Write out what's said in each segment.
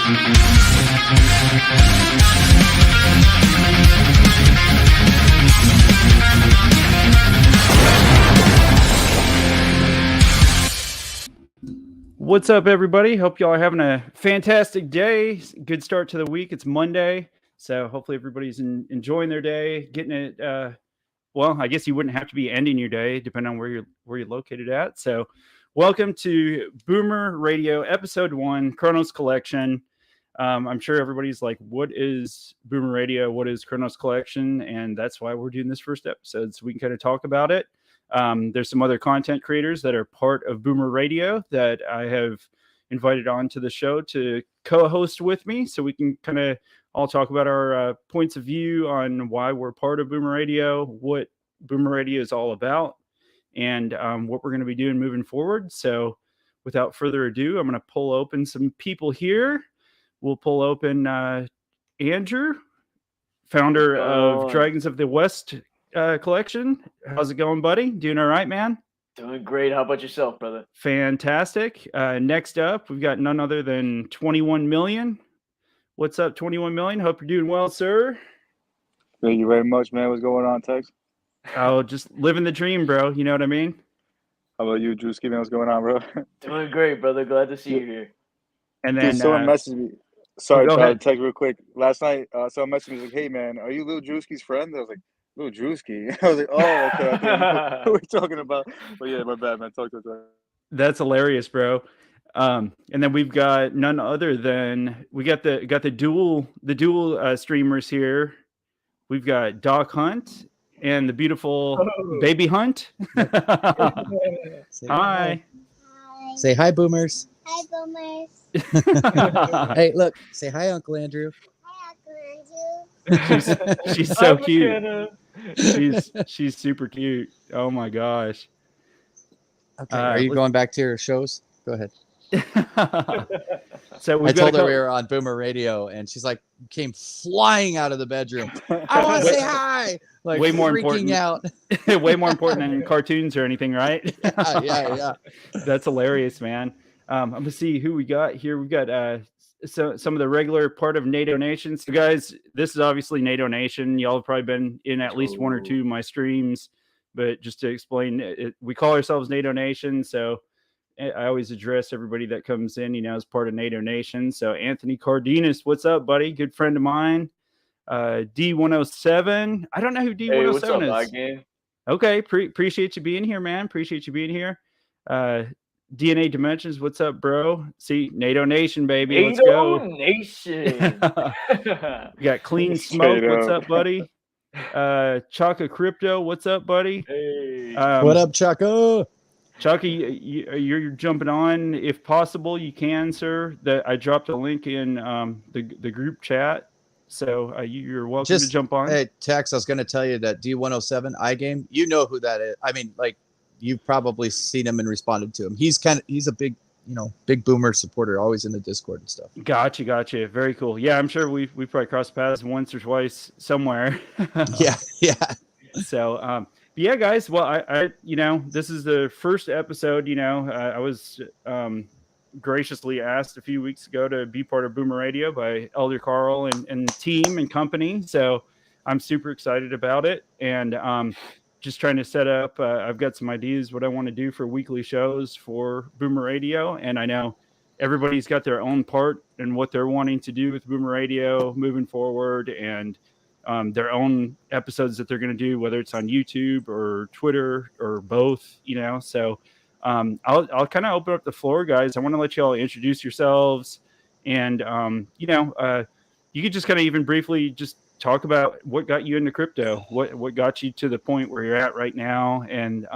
What's up, everybody? Hope y'all are having a fantastic day. Good start to the week. It's Monday, so hopefully everybody's enjoying their day, getting it. Well, I guess you wouldn't have to be ending your day, depending on where you're located at. So, welcome to Boomer Radio, Episode 1, CRONOS Collection. I'm sure everybody's like, "What is Boomer Radio? What is CRONOS Collection?" And that's why we're doing this first episode, so we can kind of talk about it. There's some other content creators that are part of Boomer Radio that I have invited on to the show to co-host with me, so we can kind of all talk about our points of view on why we're part of Boomer Radio, what Boomer Radio is all about, and what we're going to be doing moving forward. So without further ado, I'm going to pull open some people here. We'll pull open Andrew, founder of Dragons of the West collection. How's it going, buddy? Doing all right, man? Doing great. How about yourself, brother? Fantastic. Next up, we've got none other than 21 Million. What's up, 21 Million? Hope you're doing well, sir. Thank you very much, man. What's going on, Tex? Oh, just living the dream, bro. You know what I mean? How about you, Drewski, man? What's going on, bro? Doing great, brother. Glad to see you here. And then someone messaged me. Sorry, Tex, real quick. Last night, someone messaged me like, "Hey, man, are you Lil Drewski's friend?" I was like, "Lil Drewski." I was like, "Oh, okay. I know what we're talking about." But yeah, my bad, man. Talk to us. That's hilarious, bro. And then we've got none other than we got the dual streamers here. We've got Doc Hunt and the beautiful Baby Hunt. Hi. Say hi, Boomers. Hi, Boomers. Hey, look. Say hi, Uncle Andrew. Hi, Uncle Andrew. She's so cute. She's super cute. Oh my gosh. Okay, are you going back to your shows? Go ahead. So I told her we were on Boomer Radio, and she's like, came flying out of the bedroom. I want to say hi. Like, way more freaking out. Way more important than cartoons or anything, right? Yeah. That's hilarious, man. I'm gonna see who we got here. We've got some of the regular part of NATO Nation. So guys, this is obviously NATO Nation. Y'all have probably been in at least one or two of my streams, but just to explain it, we call ourselves NATO Nation. So I always address everybody that comes in, as part of NATO Nation. So Anthony Cardenas, what's up, buddy? Good friend of mine. D107. I don't know who D107 hey, what's up, is. Game? Okay. Appreciate you being here, man. Appreciate you being here. DNA Dimensions, what's up, bro? See, NATO Nation, baby. Let's go. NATO Nation. We got Clean Smoke. What's up, buddy? Chaka Crypto, what's up, buddy? Hey. What up, Chaka? Chaka, you're jumping on. If possible, you can, sir. I dropped a link in the group chat, so you're welcome to jump on. Hey, Tex, I was going to tell you that D107 iGame, you know who that is. I mean, like, you've probably seen him and responded to him. He's a big, big Boomer supporter, always in the Discord and stuff. Gotcha. Very cool. Yeah, I'm sure we probably crossed paths once or twice somewhere. Yeah. So, yeah, guys. Well, I this is the first episode. I was graciously asked a few weeks ago to be part of Boomer Radio by Elder Carl and team and company. So I'm super excited about it, and just trying to set up. I've got some ideas what I want to do for weekly shows for Boomer Radio, and I know everybody's got their own part and what they're wanting to do with Boomer Radio moving forward, and their own episodes that they're going to do, whether it's on YouTube or Twitter or both. So I'll kind of open up the floor, guys. I want to let you all introduce yourselves, and you could just kind of even briefly just talk about what got you into crypto, what got you to the point where you're at right now, and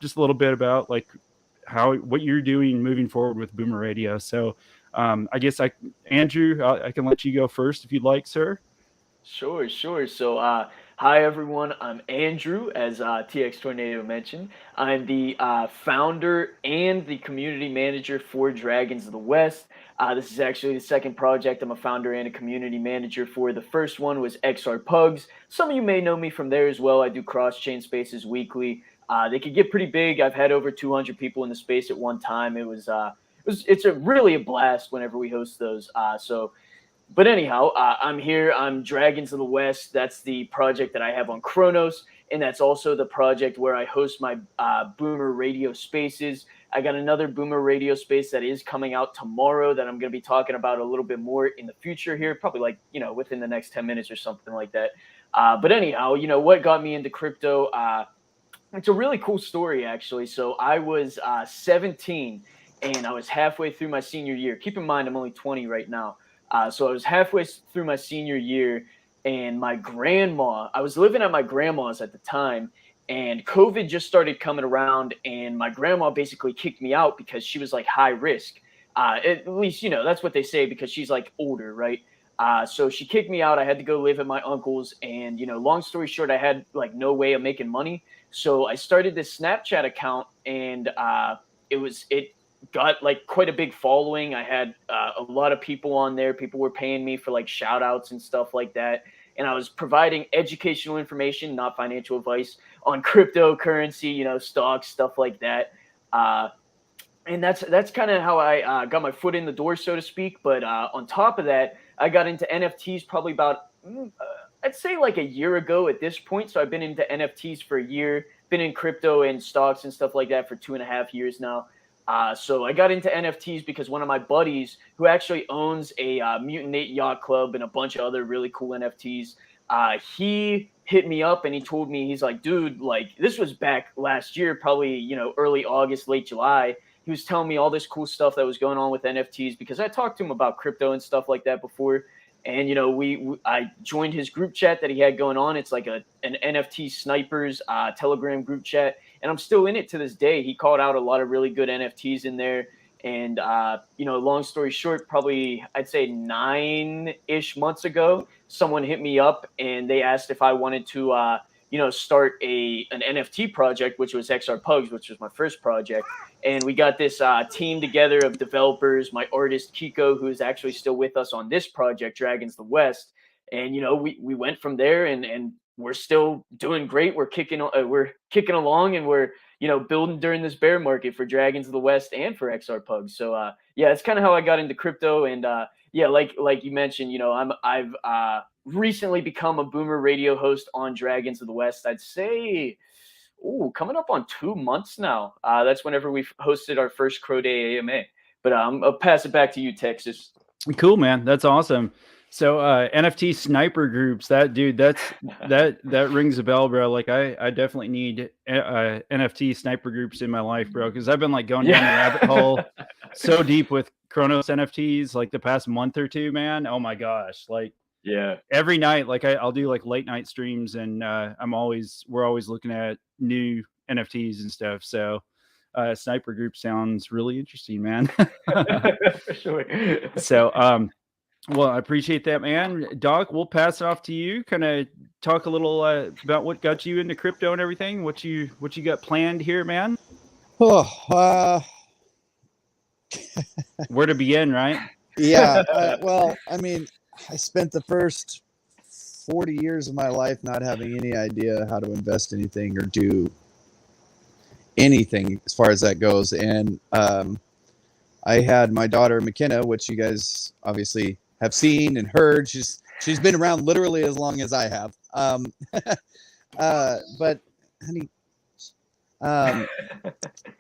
just a little bit about like what you're doing moving forward with Boomer Radio. So I guess Andrew, I can let you go first if you'd like, sir. Sure. So hi, everyone. I'm Andrew, as TX Tornado mentioned. I'm the founder and the community manager for Dragons of the West. This is actually the second project I'm a founder and a community manager for. The first one was XR Pugs. Some of you may know me from there as well. I do cross-chain spaces weekly. They could get pretty big. I've had over 200 people in the space at one time. It was it's really a blast whenever we host those. But anyhow, I'm here. I'm Dragons of the West. That's the project that I have on CRONOS, and that's also the project where I host my Boomer Radio Spaces. I got another Boomer Radio Space that is coming out tomorrow that I'm going to be talking about a little bit more in the future here, probably like, within the next 10 minutes or something like that. But anyhow, what got me into crypto? It's a really cool story, actually. So I was 17, and I was halfway through my senior year. Keep in mind, I'm only 20 right now. So I was halfway through my senior year, and I was living at my grandma's at the time, and COVID just started coming around, and my grandma basically kicked me out because she was like high risk. At least, that's what they say, because she's like older, right? So she kicked me out. I had to go live at my uncle's, and, long story short, I had like no way of making money. So I started this Snapchat account, and it got like quite a big following. I had a lot of people on there. People were paying me for like shout outs and stuff like that. And I was providing educational information, not financial advice, on cryptocurrency, stocks, stuff like that. And that's kind of how I got my foot in the door, so to speak. But on top of that, I got into NFTs probably about, I'd say like a year ago at this point. So I've been into NFTs for a year, been in crypto and stocks and stuff like that for 2.5 years now. So I got into NFTs because one of my buddies, who actually owns a Mutant 8 Yacht Club and a bunch of other really cool NFTs, he hit me up and he told me, he's like, dude, like this was back last year, probably, early August, late July. He was telling me all this cool stuff that was going on with NFTs, because I talked to him about crypto and stuff like that before. And, I joined his group chat that he had going on. It's like an NFT snipers Telegram group chat. And I'm still in it to this day. He called out a lot of really good NFTs in there. And, long story short, probably I'd say 9-ish months ago, someone hit me up and they asked if I wanted to, start an NFT project, which was XR Pugs, which was my first project. And we got this team together of developers, my artist Kiko, who is actually still with us on this project, Dragons of the West. And, we went from there, and we're still doing great. We're kicking along, and we're, building during this bear market for Dragons of the West and for XR Pugs. So, it's kind of how I got into crypto. And, like you mentioned, I've recently become a Boomer radio host on Dragons of the West. I'd say, coming up on 2 months now. That's whenever we hosted our first Crow Day AMA. But I'll pass it back to you, Texas. Cool, man. That's awesome. So NFT sniper groups, that rings a bell, bro. Like I definitely need NFT sniper groups in my life, bro, because I've been like going down the rabbit hole so deep with CRONOS NFTs like the past month or two, man. Oh my gosh, like every night, like I'll do like late night streams, and we're always looking at new NFTs and stuff. So sniper group sounds really interesting, man. Sure. So well, I appreciate that, man. Doc, we'll pass it off to you. Kind of talk a little about what got you into crypto and everything. What you got planned here, man? Oh, where to begin, right? Yeah. Well, I mean, I spent the first 40 years of my life not having any idea how to invest anything or do anything as far as that goes. And I had my daughter McKenna, which you guys obviously have seen and heard. She's been around literally as long as I have. But honey,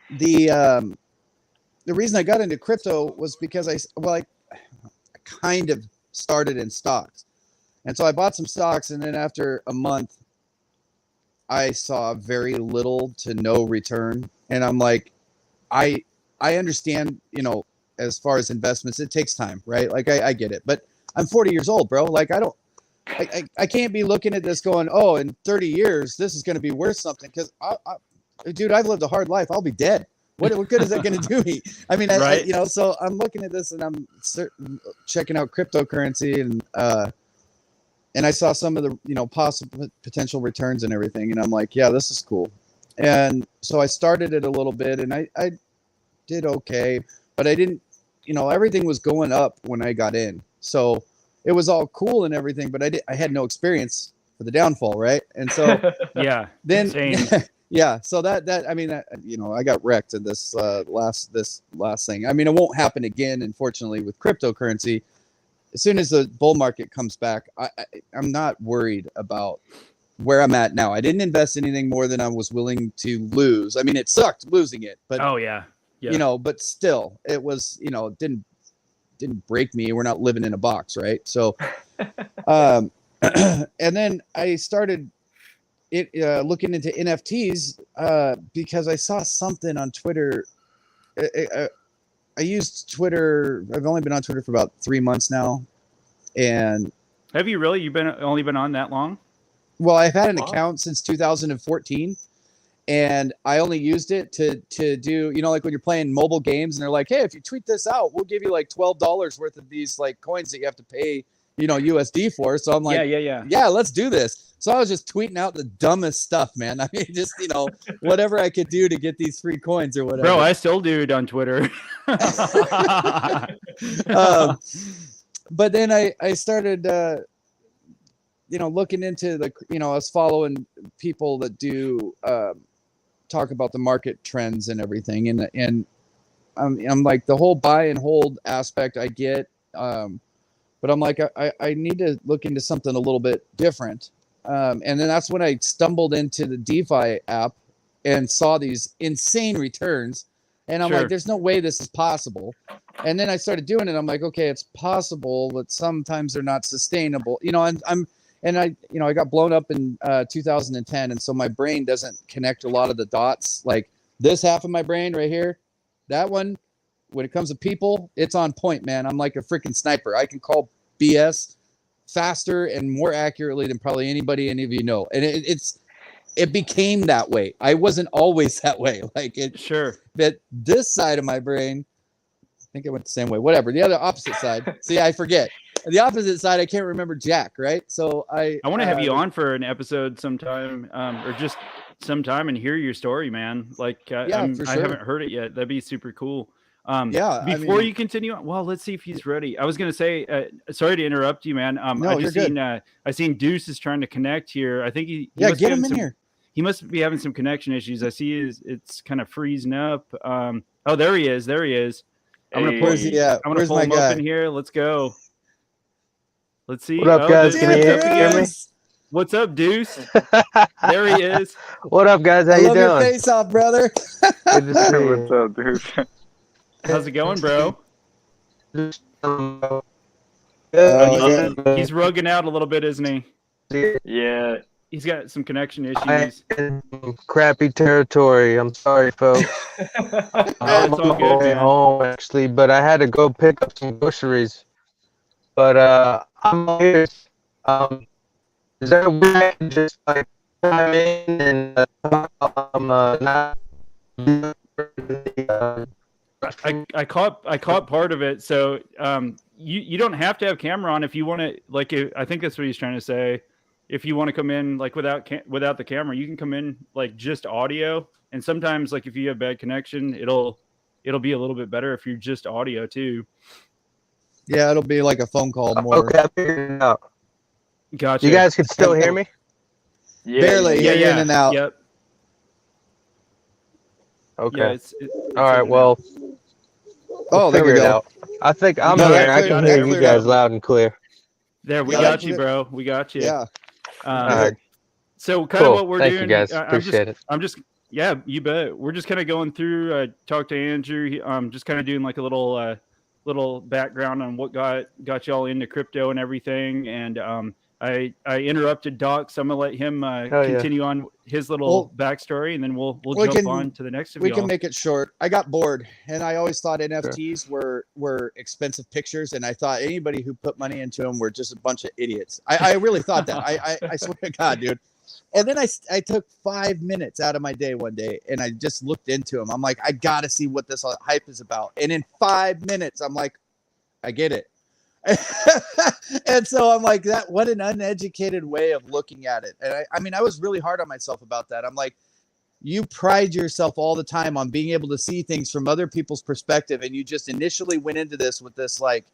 the reason I got into crypto was because I kind of started in stocks. And so I bought some stocks, and then after a month, I saw very little to no return. And I'm like, I understand, as far as investments, it takes time, right? Like I get it, but I'm 40 years old, bro. Like I can't be looking at this going, oh, in 30 years, this is going to be worth something. Cause dude, I've lived a hard life. I'll be dead. What good is that going to do me? I mean, right. So I'm looking at this and I'm checking out cryptocurrency, and I saw some of the, possible potential returns and everything. And I'm like, yeah, this is cool. And so I started it a little bit, and I did okay, but I didn't, everything was going up when I got in. So it was all cool and everything, but I had no experience for the downfall. Right. And so yeah, then, Yeah. So that I mean, I got wrecked in this last thing. I mean, it won't happen again, unfortunately, with cryptocurrency. As soon as the bull market comes back, I'm not worried about where I'm at now. I didn't invest anything more than I was willing to lose. I mean, it sucked losing it, but but still, it was, it didn't break me. We're not living in a box, right? So, and then I started looking into NFTs because I saw something on Twitter. I used Twitter. I've only been on Twitter for about 3 months now. And have you really? You've only been on that long? Well, I've had an account since 2014, and I only used it to do, like when you're playing mobile games and they're like, hey, if you tweet this out, we'll give you like $12 worth of these like coins that you have to pay, USD for. So I'm like, yeah, let's do this. So I was just tweeting out the dumbest stuff, man. I mean, just, whatever I could do to get these free coins or whatever. Bro, I still do it on Twitter. But then I started, looking into I was following people that do talk about the market trends and everything. And I'm like, the whole buy and hold aspect I get. But I'm like, I need to look into something a little bit different. And then that's when I stumbled into the DeFi app and saw these insane returns. And I'm like, there's no way this is possible. And then I started doing it. I'm like, okay, it's possible, but sometimes they're not sustainable. I got blown up in 2010. And so my brain doesn't connect a lot of the dots. Like this half of my brain right here, that one, when it comes to people, it's on point, man. I'm like a freaking sniper. I can call BS faster and more accurately than probably any of you know. And it became that way. I wasn't always that way. But this side of my brain, I think it went the same way. Whatever. The other opposite side. See, I forget. The opposite side, I can't remember jack, right? So I want to have you on for an episode sometime, or just sometime, and hear your story, man. Like, for sure. I haven't heard it yet. That'd be super cool. Before you continue on, well, let's see if he's ready. I was gonna say, sorry to interrupt you, man. No, you're good. I seen Deuce is trying to connect here. I think he get him in here. He must be having some connection issues. I see it's kind of freezing up. Oh, there he is. I'm gonna pull him up in here. Let's go. Let's see. What up, guys? Can you hear me? What's up, Deuce? There he is. What up, guys? How you doing? Your face off, brother. Good to see you. What's up, dude? How's it going, bro? He's rugging out a little bit, isn't he? Yeah. He's got some connection issues. I'm in crappy territory. I'm sorry, folks. I'm it's all good, man. home, actually, but I had to go pick up some groceries. But I'm here. Is there a way I can just like chime in and not? I caught part of it. So you don't have to have camera on if you want to. Like, I think that's what he's trying to say. If you want to come in like without the camera, you can come in like just audio. And sometimes like if you have bad connection, it'll be a little bit better if you're just audio too. Yeah, it'll be like a phone call more. Okay, I figured it out. Gotcha. You guys can still hear me? Yeah. Barely. Yeah. In and out. Yep. Okay. Yeah, all right. Well. Oh, there we go. I think I'm No, here. I clear, can clear, hear you clear guys out. loud and clear. There, we Yeah, got you, bro. We got you. Yeah. All right. So kind of what we're Thank doing. you, guys. Appreciate it. Yeah, you bet. We're just kind of going through. Talk to Andrew. Just kind of doing like a little background on what got y'all into crypto and everything. And I interrupted Doc, so I'm gonna let him continue on his little backstory, and then we'll jump on to the next. We can make it short. I got bored, and I always thought NFTs were expensive pictures, and I thought anybody who put money into them were just a bunch of idiots. I really thought that. I swear to God, dude. And then I took 5 minutes out of my day one day, and I just looked into them. I'm like, I gotta see what this hype is about. And in 5 minutes, I'm like, I get it. And so I'm like, what an uneducated way of looking at it. And I mean, I was really hard on myself about that. I'm like, you pride yourself all the time on being able to see things from other people's perspective, and you just initially went into this with this like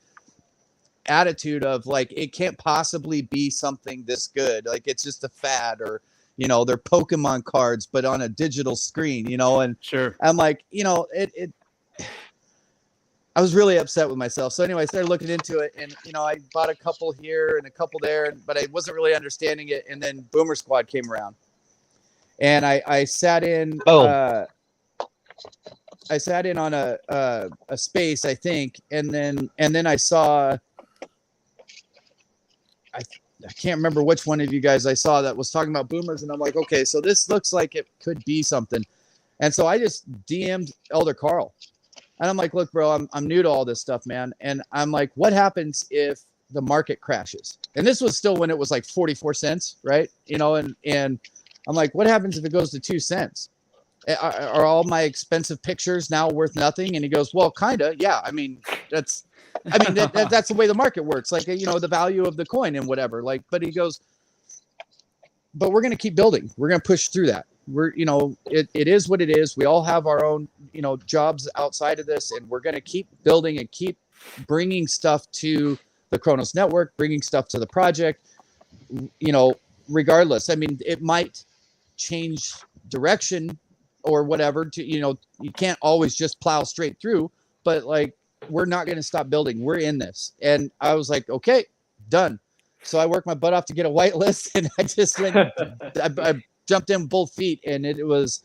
attitude of like, it can't possibly be something this good, like it's just a fad, or you know, they're Pokemon cards, but on a digital screen, you know, and Sure. I'm like, you know, I was really upset with myself. So anyway, I started looking into it, and you know, I bought a couple here and a couple there, but I wasn't really understanding it. And then Boomer Squad came around, and I sat in. Boom. I sat in on a space, I think, and then I saw. I can't remember which one of you guys I saw that was talking about boomers, and I'm like, okay, so this looks like it could be something, and so I just DM'd Elder Carl. And I'm like, look, bro, I'm new to all this stuff, man. And I'm like, what happens if the market crashes? And this was still when it was like 44 cents, right? You know, and I'm like, what happens if it goes to 2 cents? Are all my expensive pictures now worth nothing? And he goes, well, kind of. Yeah. I mean, that's the way the market works. Like, you know, the value of the coin and whatever. Like, but he goes, but we're going to keep building. We're going to push through that. We're, you know, it is what it is. We all have our own, you know, jobs outside of this, and we're going to keep building and keep bringing stuff to the CRONOS network, bringing stuff to the project, you know, regardless. I mean, it might change direction or whatever to, you know, you can't always just plow straight through, but like, we're not going to stop building. We're in this. And I was like, okay, done. So I worked my butt off to get a whitelist, and I just went, I jumped in both feet, and it was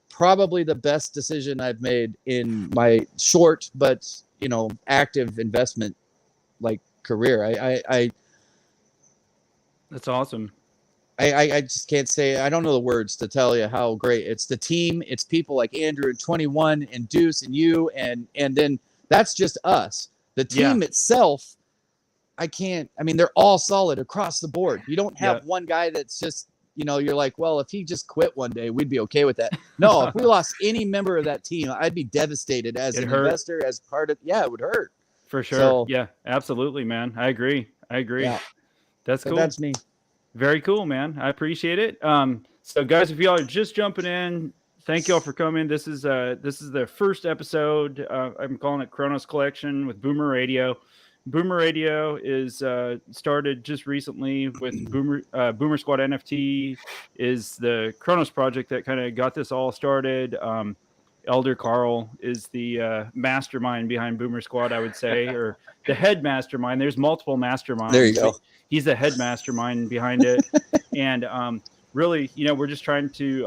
probably the best decision I've made in my short but, you know, active investment like career. That's awesome. I just can't say, I don't know the words to tell you how great it's the team. It's people like Andrew and 21 and Deuce and you, and then that's just us. The team itself, I mean, they're all solid across the board. You don't have one guy that's just, you know, you're like, well, if he just quit one day, we'd be okay with that. No, if we lost any member of that team, I'd be devastated as an investor, as part of, it would hurt. For sure. So, yeah, absolutely, man. I agree. Yeah. That's cool. That's me. Very cool, man. I appreciate it. So guys, if y'all are just jumping in, thank y'all for coming. This is the first episode. I'm calling it CRONOS Collection with Boomer Radio. Boomer Radio is started just recently with Boomer Squad NFT is the CRONOS project that kind of got this all started. Elder Carl is the mastermind behind Boomer Squad, I would say, or the head mastermind. There's multiple masterminds. There you go. He's the head mastermind behind it. And really, you know, we're just trying to,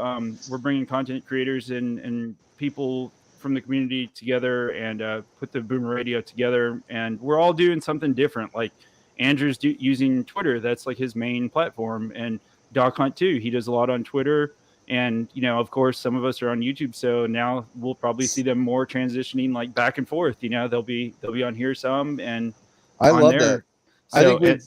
we're bringing content creators and people from the community together and put the Boomer Radio together. And we're all doing something different. Like Andrew's using Twitter. That's like his main platform. And Doc Hunt too. He does a lot on Twitter. And, you know, of course, some of us are on YouTube. So now we'll probably see them more transitioning like back and forth. You know, they'll be on here some and I on love there. that. So, I think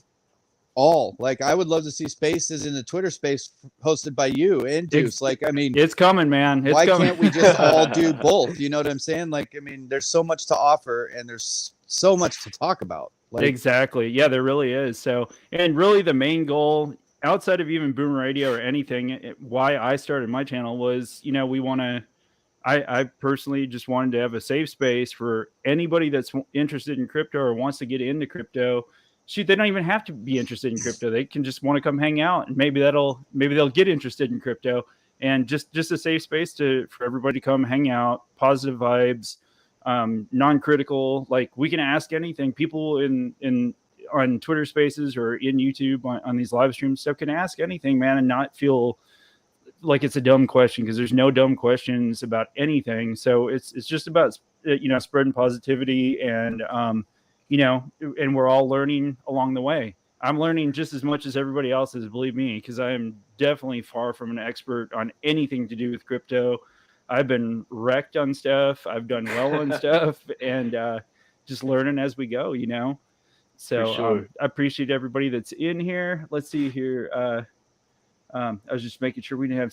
I would love to see spaces in the Twitter space hosted by you and Deuce. Like, I mean, it's coming, man. Why can't we just all do both? You know what I'm saying? Like, I mean, there's so much to offer and there's so much to talk about. Like, exactly. Yeah, there really is. So, and really the main goal outside of even Boomer Radio or anything, why I started my channel was, you know, I personally just wanted to have a safe space for anybody that's interested in crypto or wants to get into crypto. Shoot, they don't even have to be interested in crypto. They can just want to come hang out, and maybe they'll get interested in crypto. And just a safe space for everybody to come hang out, positive vibes, non-critical. Like we can ask anything. People on Twitter Spaces or in YouTube on these live streams stuff can ask anything, man, and not feel like it's a dumb question, because there's no dumb questions about anything. So it's just about, you know, spreading positivity and you know, and we're all learning along the way. I'm learning just as much as everybody else is, believe me, because I am definitely far from an expert on anything to do with crypto. I've been wrecked on stuff. I've done well on stuff, and just learning as we go, you know. So sure. I appreciate everybody that's in here. Let's see here. I was just making sure we didn't have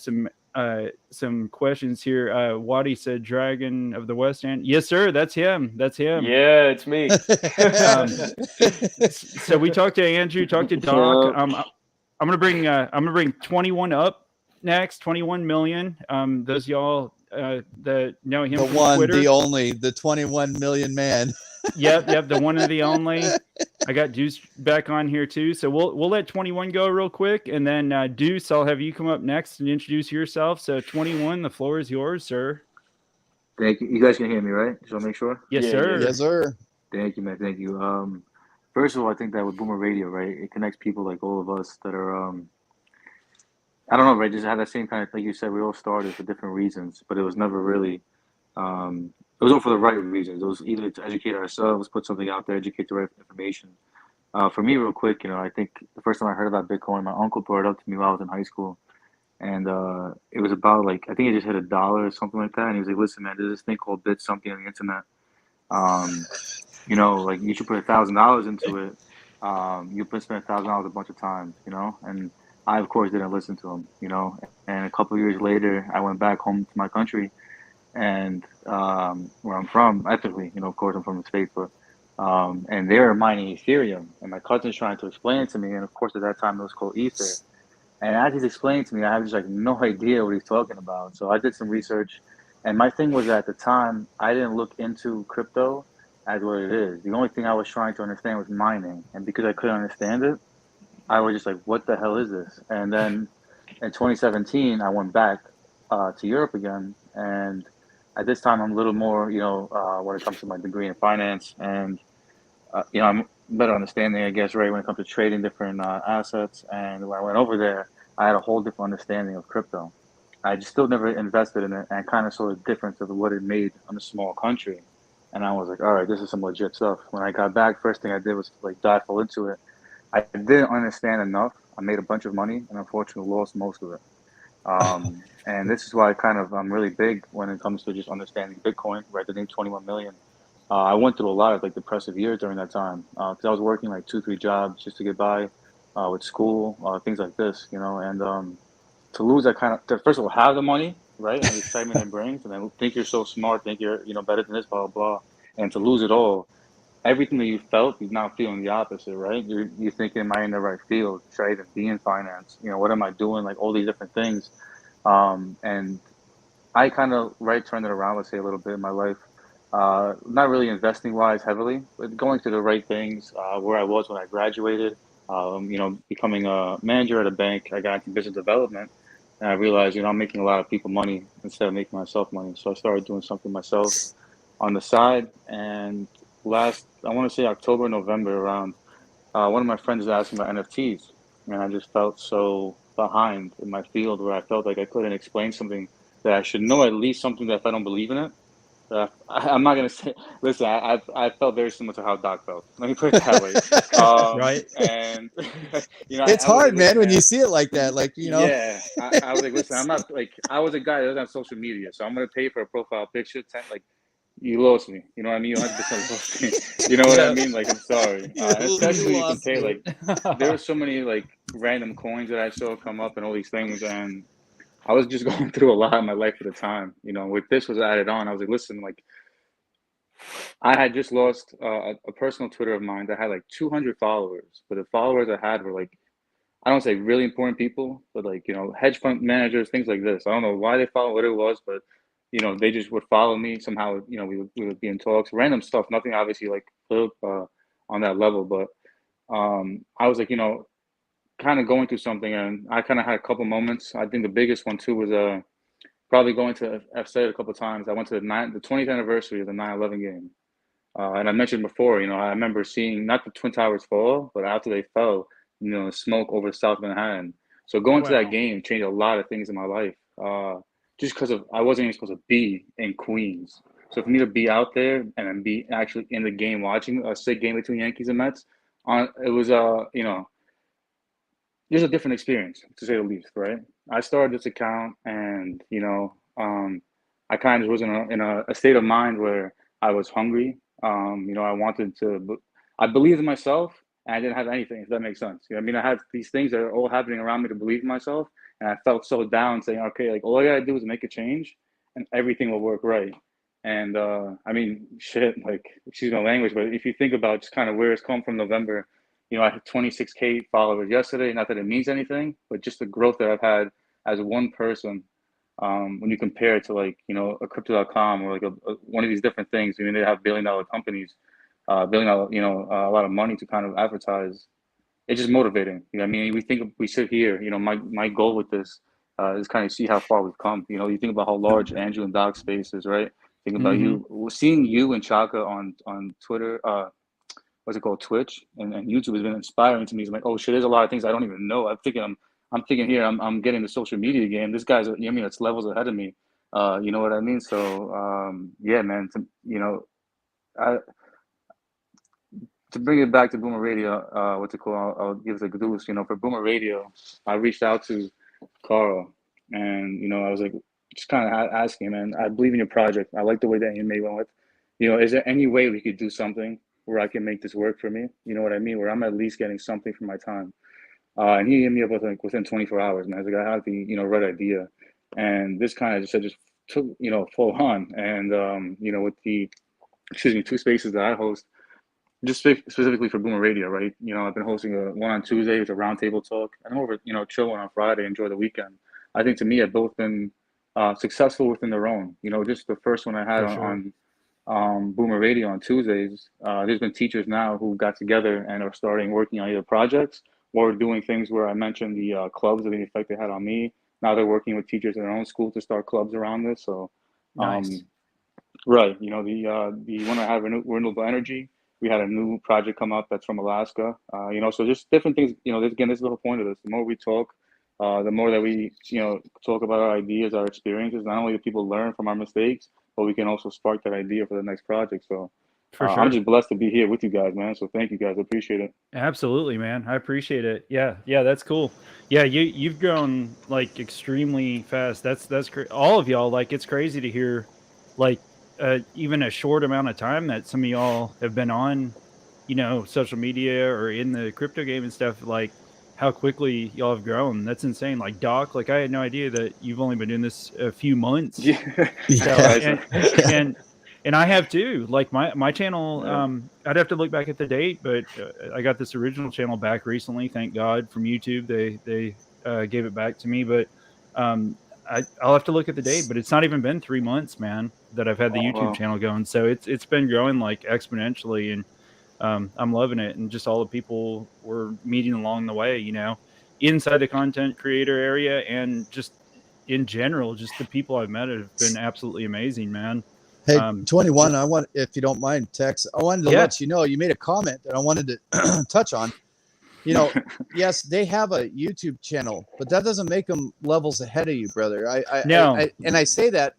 some questions here. Waddy said Dragon of the West End. Yes, sir. That's him. Yeah, it's me. So we talked to Andrew, talked to Doc. I'm gonna bring 21 up next. 21 million. Those y'all that know him, the from one, Twitter. the only, the 21 million man. Yep, the one and the only. I got Deuce back on here too, so we'll let 21 go real quick, and then Deuce, I'll have you come up next and introduce yourself. So 21, the floor is yours, sir. Thank you. You guys can hear me, right? Just want to make sure. Yes, sir. Yes, sir. Thank you, man. Thank you. First of all, I think that with Boomer Radio, right, it connects people like all of us that are, I don't know, right, just have that same kind of, like you said, we all started for different reasons, but it was never really, it was all for the right reasons. It was either to educate ourselves, put something out there, educate the right information. For me, real quick, I think the first time I heard about Bitcoin, my uncle brought it up to me while I was in high school. And it was about like, I think it just hit $1 or something like that. And he was like, listen, man, there's this thing called bit something on the internet. Like you should put $1,000 into it. You could spend $1,000 a bunch of times, and I, of course, didn't listen to him, and a couple of years later, I went back home to my country and where I'm from, ethically, of course, I'm from the States, but and they're mining Ethereum, and my cousin's trying to explain it to me, and of course, at that time, it was called Ether. And as he's explaining to me, I have just like no idea what he's talking about. So I did some research, and my thing was that at the time, I didn't look into crypto as what it is. The only thing I was trying to understand was mining, and because I couldn't understand it, I was just like, "What the hell is this?" And then in 2017, I went back to Europe again, and at this time, I'm a little more, when it comes to my degree in finance, and I'm better understanding, I guess, right, when it comes to trading different assets. And when I went over there, I had a whole different understanding of crypto. I just still never invested in it, and kind of saw the difference of what it made on a small country. And I was like, all right, this is some legit stuff. When I got back, first thing I did was like dive full into it. I didn't understand enough. I made a bunch of money, and unfortunately lost most of it. And this is why I'm really big when it comes to just understanding Bitcoin, right? The name 21 million. I went through a lot of like depressive years during that time because I was working like 2, 3 jobs just to get by with school, things like this, and to lose that to first of all have the money, right, and the excitement it brings, and then think you're so smart, think you're better than this, blah blah blah, and to lose it all, everything that you felt, you're now feeling the opposite, right? You're thinking, am I in the right field? Should I even be in finance? What am I doing? Like all these different things, and I kind of turned it around, let's say, a little bit in my life. Not really investing wise heavily, but going to the right things. Where I was when I graduated, becoming a manager at a bank, I got into business development, and I realized, I'm making a lot of people money instead of making myself money. So I started doing something myself on the side. And I want to say October, November, around, one of my friends was asking about NFTs, and I just felt so behind in my field where I felt like I couldn't explain something that I should know, at least something that if I don't believe in it. I'm not gonna say. Listen, I felt very similar to how Doc felt. Let me put it that way. Right. And It's I was hard, like, listen, man, when you see it like that. Like, yeah, I was like, listen, I'm not like I was a guy that was on social media, so I'm gonna pay for a profile picture. Like, you lost me. You know what I mean? You 100% lost me. You know what I mean? Like, I'm sorry. Especially when you lost compare, me. like, there were so many like random coins that I saw come up and all these things, and I was just going through a lot in my life at the time. With this was added on, I was like, listen, like, I had just lost a personal Twitter of mine that had like 200 followers, but the followers I had were like, I don't say really important people, but like, hedge fund managers, things like this. I don't know why they follow what it was, but they just would follow me somehow. We would be in talks, random stuff, nothing obviously like on that level, but I was like, kind of going through something, and I kind of had a couple moments. I think the biggest one too was probably going to. I've said it a couple of times. I went to the 20th anniversary of the 9/11 game. And I mentioned before, I remember seeing not the Twin Towers fall, but after they fell, the smoke over South Manhattan. So going to that game changed a lot of things in my life. Just because I wasn't even supposed to be in Queens. So for me to be out there and then be actually in the game watching a sick game between Yankees and Mets, it was just a different experience to say the least, right? I started this account, and I kind of was in a state of mind where I was hungry. I wanted to, I believed in myself, and I didn't have anything, if that makes sense. I mean, I had these things that are all happening around me to believe in myself, and I felt so down, saying, okay, like all I gotta do is make a change, and everything will work right. And I mean, shit, like, excuse my language, but if you think about just kind of where it's come from November, I had 26K followers yesterday. Not that it means anything, but just the growth that I've had as one person. When you compare it to like, a crypto.com or like one of these different things, they have billion-dollar companies. billing out, a lot of money to kind of advertise. It's just motivating. You know what I mean? We sit here, my goal with this is kind of see how far we've come. You think about how large Andrew and Doc's space is, right? Think about seeing you and Chaka on Twitter, what's it called, Twitch and YouTube has been inspiring to me. It's like, oh shit, there's a lot of things I don't even know. I'm thinking here, I'm getting the social media game. This guy's, it's levels ahead of me. You know what I mean? So yeah, man. To bring it back to Boomer Radio, what's it called? I'll give it a deuce. For Boomer Radio, I reached out to Carl, and I was like, just kind of asking him, man. I believe in your project. I like the way that you made one with. Is there any way we could do something where I can make this work for me? You know what I mean? Where I'm at least getting something for my time. And he hit me up within 24 hours, man. I was like, I have the right idea, and this kind of just took full on. And with the 2 spaces that I host, just specifically for Boomer Radio, right? I've been hosting one on Tuesday with a roundtable talk, and over chill one on Friday, enjoy the weekend. I think to me, have both been successful within their own. Just the first one I had on Boomer Radio on Tuesdays. There's been teachers now who got together and are starting working on either projects or doing things where I mentioned the clubs and the effect they had on me. Now they're working with teachers in their own school to start clubs around this. So, nice. Right. The one I have, renewable energy. We had a new project come up that's from Alaska. So just different things. This is the whole point of this. The more we talk, the more that we, talk about our ideas, our experiences. Not only do people learn from our mistakes, but we can also spark that idea for the next project. So for sure. I'm just blessed to be here with you guys, man. So thank you guys. I appreciate it. Absolutely, man. I appreciate it. Yeah, that's cool. Yeah, you've grown like extremely fast. That's great. All of y'all, like, it's crazy to hear, like, even a short amount of time that some of y'all have been on, social media or in the crypto game and stuff, like how quickly y'all have grown. That's insane. Like Doc, like I had no idea that you've only been doing this a few months. Yeah. So, and I have too. Like my channel, I'd have to look back at the date, but I got this original channel back recently. Thank God from YouTube. They gave it back to me, but I'll have to look at the date, but it's not even been 3 months, man, that I've had the YouTube channel going. So it's been growing like exponentially, and I'm loving it. And just all the people we're meeting along the way, inside the content creator area, and just in general, just the people I've met have been absolutely amazing, man. Hey, 21, I want, if you don't mind, Tex, I wanted to let you know, you made a comment that I wanted to touch on. Yes, they have a YouTube channel, but that doesn't make them levels ahead of you, brother. And I say that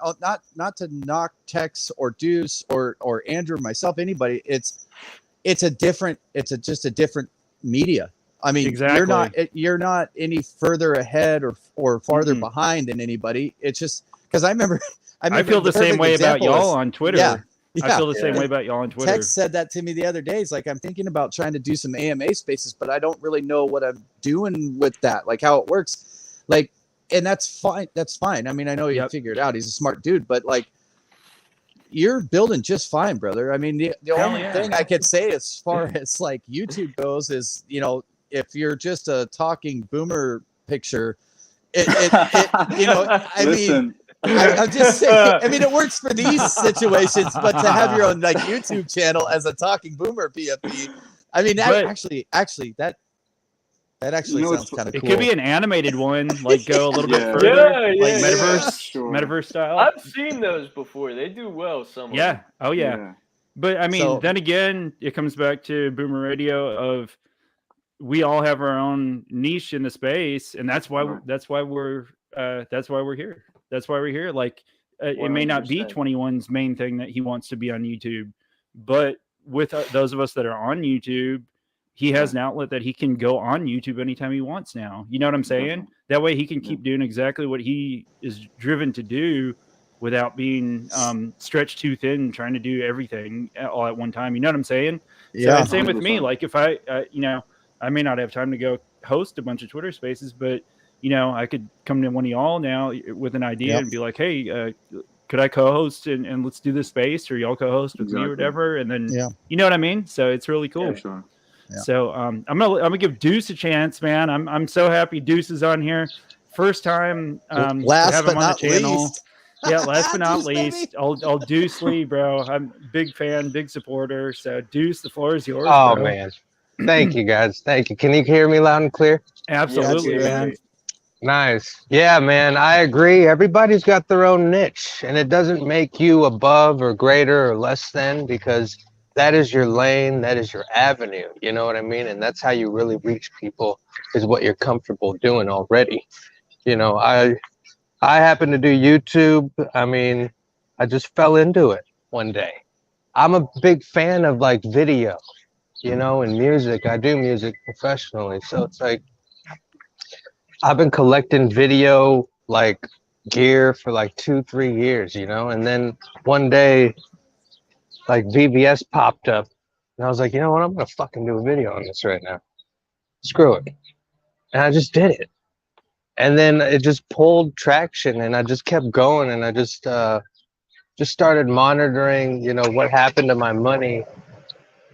not to knock Tex or Deuce or Andrew, myself, anybody. It's just a different media. I mean, exactly. You're not any further ahead or farther behind than anybody. It's just because I remember I feel the same way about y'all on Twitter. Yeah. I feel the same way about y'all on Twitter. Tex said that to me the other day. It's like, I'm thinking about trying to do some AMA spaces, but I don't really know what I'm doing with that, like how it works. Like, and that's fine. That's fine. I mean, I know you figured it out. He's a smart dude, but like, you're building just fine, brother. I mean, the only thing I could say as far as like YouTube goes is, if you're just a talking boomer picture, I mean, I'm just saying, I mean, it works for these situations, but to have your own like YouTube channel as a talking boomer PFP, I mean, that actually that sounds kind of cool. It could be an animated one, like go a little bit further, like metaverse style. I've seen those before. They do well somewhere. Yeah. Oh yeah. But I mean, then again, it comes back to Boomer Radio of we all have our own niche in the space, and that's why we're here. That's why we're here. Like, it may not be 21's main thing that he wants to be on YouTube, but with those of us that are on YouTube, he has an outlet that he can go on YouTube anytime he wants now. You know what I'm saying? That way he can keep doing exactly what he is driven to do without being stretched too thin, trying to do everything all at one time. You know what I'm saying? Yeah. So, same with me. Like, if I may not have time to go host a bunch of Twitter spaces, but I could come to one of y'all now with an idea and be like, hey, could I co-host and let's do this space, or y'all co-host with me or whatever. And then, you know what I mean? So it's really cool. Yeah, sure. Yeah. So I'm gonna give Deuce a chance, man. I'm so happy Deuce is on here. First time last to have but him on not the channel. least. Yeah, last but not Deuce, baby. least, I'll Deuce Lee, bro. I'm big fan, big supporter. So Deuce, the floor is yours, Oh bro. man, thank you guys. Thank you. Can you hear me loud and clear? Absolutely, Yeah, man. great. Nice. Yeah, man, I agree. Everybody's got their own niche, and it doesn't make you above or greater or less than, because that is your lane, that is your avenue. You know what I mean? And that's how you really reach people, is what you're comfortable doing already. You know, I happen to do YouTube. I mean, I just fell into it one day. I'm a big fan of like video, you know, and music. I do music professionally, so it's like I've been collecting video like gear for like 2-3 years, you know, and then one day like VBS popped up and I was like, you know what, I'm gonna fucking do a video on this right now. Screw it. And I just did it. And then it just pulled traction and I just kept going and I just started monitoring, you know, what happened to my money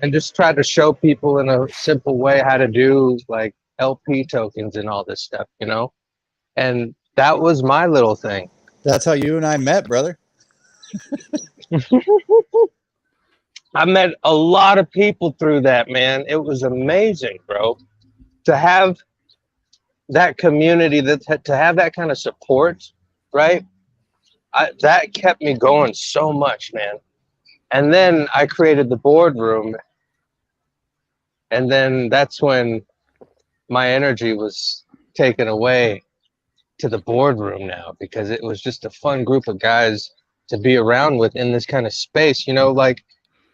and just tried to show people in a simple way how to do like LP tokens and all this stuff, you know? And that was my little thing. That's how you and I met, brother. I met a lot of people through that, man. It was amazing, bro. To have that community, to have that kind of support, right? That kept me going so much, man. And then I created the boardroom. And then that's when my energy was taken away to the boardroom now, because it was just a fun group of guys to be around with in this kind of space. You know, like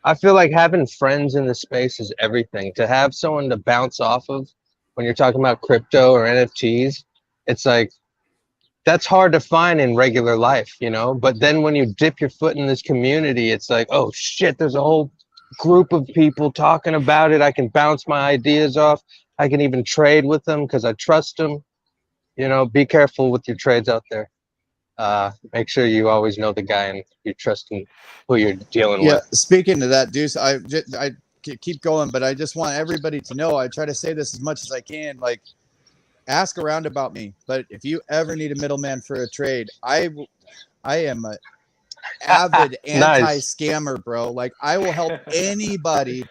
I feel like having friends in the space is everything. To have someone to bounce off of when you're talking about crypto or NFTs, it's like that's hard to find in regular life, you know? But then when you dip your foot in this community, it's like, oh shit, there's a whole group of people talking about it. I can bounce my ideas off. I can even trade with them because I trust them. You know, be careful with your trades out there. Make sure you always know the guy and you trust him, who you're dealing Yeah, with. speaking of that, Deuce, I keep going, but I just want everybody to know, I try to say this as much as I can, like, ask around about me. But if you ever need a middleman for a trade, I am a avid anti-scammer, bro. Like, I will help anybody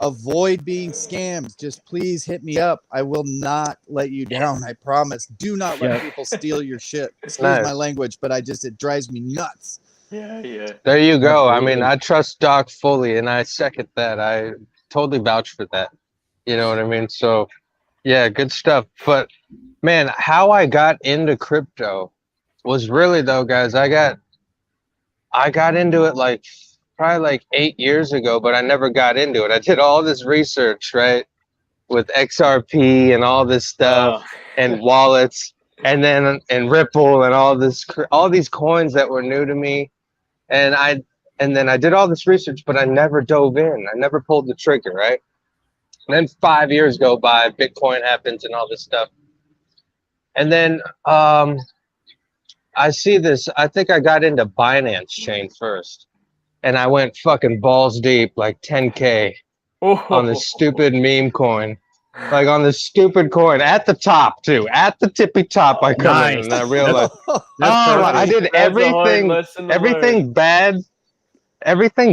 avoid being scammed. Just please hit me up. I will not let you down. I promise. Do not let people steal your shit. Excuse my language, but it drives me nuts. Yeah. There you go. Absolutely. I mean, I trust Doc fully, and I second that. I totally vouch for that. You know what I mean? So, yeah, good stuff. But man, how I got into crypto was really, though, guys, I got into it like probably like 8 years ago, but I never got into it. I did all this research, right, with XRP and all this stuff and wallets, and Ripple and all these coins that were new to me. And then I did all this research, but I never dove in. I never pulled the trigger, right? And then 5 years go by, Bitcoin happens and all this stuff. And then I see this. I think I got into Binance Chain first. And I went fucking balls deep, like 10K on this stupid meme coin. Like on this stupid coin at the top too, at the tippy top. I come in and I realized, I did everything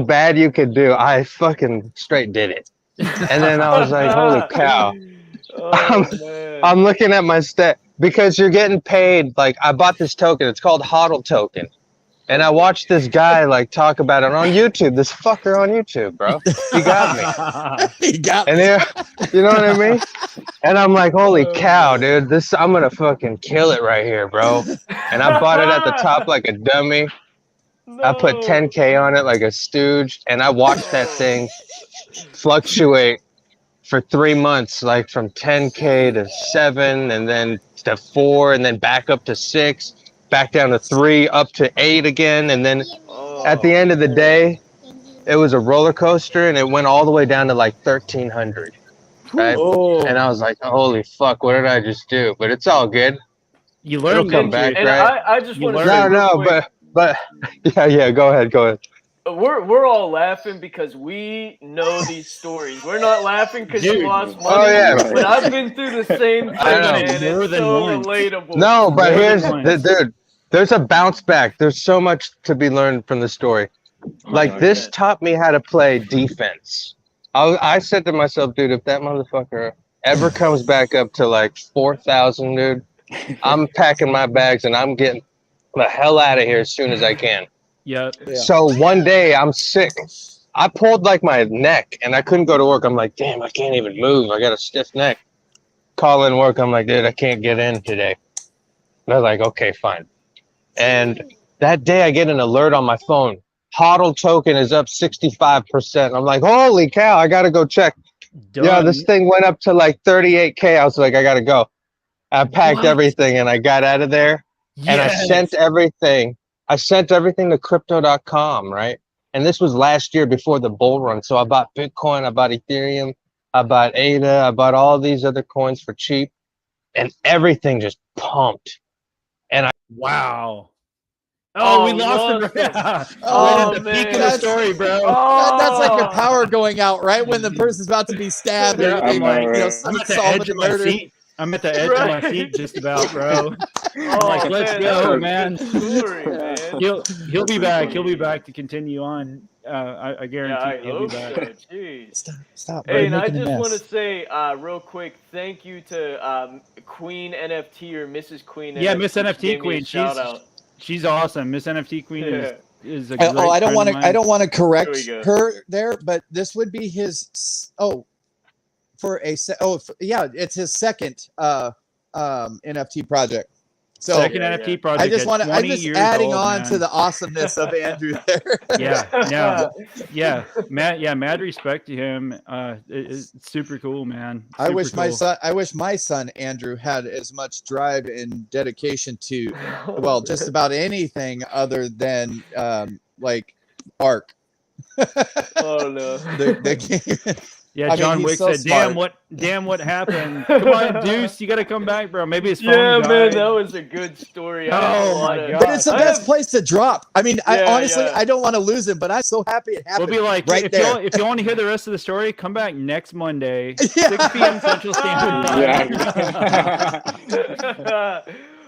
bad you could do. I fucking straight did it. And then I was like, holy cow. I'm looking at my stat because you're getting paid. Like I bought this token. It's called HODL token. And I watched this guy like talk about it on YouTube. This fucker on YouTube, bro. He got me. He got me. And you know what I mean? And I'm like, holy cow, dude. I'm gonna fucking kill it right here, bro. And I bought it at the top like a dummy. I put 10K on it like a stooge, and I watched that thing fluctuate for 3 months, like from 10K to 7, and then to 4, and then back up to 6. Back down to 3, up to 8 again, and then at the end of the day, it was a roller coaster, and it went all the way down to like 1,300, right? And I was like, "Holy fuck, what did I just do?" But it's all good. You learn. It'll come back, and right? I just want to say, but yeah, go ahead. We're all laughing because we know these stories. We're not laughing because you lost money. Oh yeah, but I've been through the same thing, man. It's so relatable. No, but here's dude. there's a bounce back. There's so much to be learned from the story. Like this taught me how to play defense. I said to myself, dude, if that motherfucker ever comes back up to like 4,000, dude, I'm packing my bags and I'm getting the hell out of here as soon as I can. Yep. Yeah. So one day I'm sick. I pulled like my neck and I couldn't go to work. I'm like, damn, I can't even move. I got a stiff neck. Call in work. I'm like, dude, I can't get in today. And I was like, okay, fine. And that day I get an alert on my phone. HODL token is up 65%. I'm like, holy cow, I got to go check. Done. Yeah, this thing went up to like 38K. I was like, I got to go. I packed everything and I got out of there. And I sent everything. I sent everything to crypto.com, right? And this was last year before the bull run. So I bought Bitcoin, I bought Ethereum, I bought ADA, I bought all these other coins for cheap. And everything just pumped. Wow. Oh, we lost him. Yeah. Oh, Right at the man. peak of the story, bro. That's like your power going out right when the person's about to be stabbed. Yeah, or I'm they, like- I'm solve at the edge the of my murder. seat. I'm at the edge of my seat just about, bro. Oh, Like, let's man, go, that man. was a good story, man. He'll be back. He'll be back to continue on. I Yeah, guarantee I he'll hope be back. so. Jeez. Stop. Hey, You're and I making a just want to mess. say real quick, thank you to Queen NFT or Mrs. Queen. Yeah, NFT. Miss She NFT gave me a Queen. shout out. She's awesome. Miss NFT Queen Yeah. is a great I don't friend want of to. mine. I don't want to correct There we go. her there, but this would be his. It's his second NFT project. So Second Yeah, NFT yeah. project. I just at want to. I'm 20 just years adding old, on man. to the awesomeness of Andrew there. Yeah, mad respect to him. It's super cool, man. I Super wish my cool. son. I wish my son Andrew had as much drive and dedication to, well, just about anything other than like ARC. Oh no. The game. Yeah, I mean, John he's Wick so said, smart. damn what happened? Come on, Deuce, you gotta come back, bro. Maybe his phone Yeah, died. man, that was a good story. I have a Oh, lot my of- God. But it's the I best have- place to drop. I mean, I Yeah, honestly, yeah. I don't want to lose him, but I'm so happy it happened. We'll be like, right if there. you want to hear the rest of the story, come back next Monday, Yeah. 6 p.m. Central Standard Time.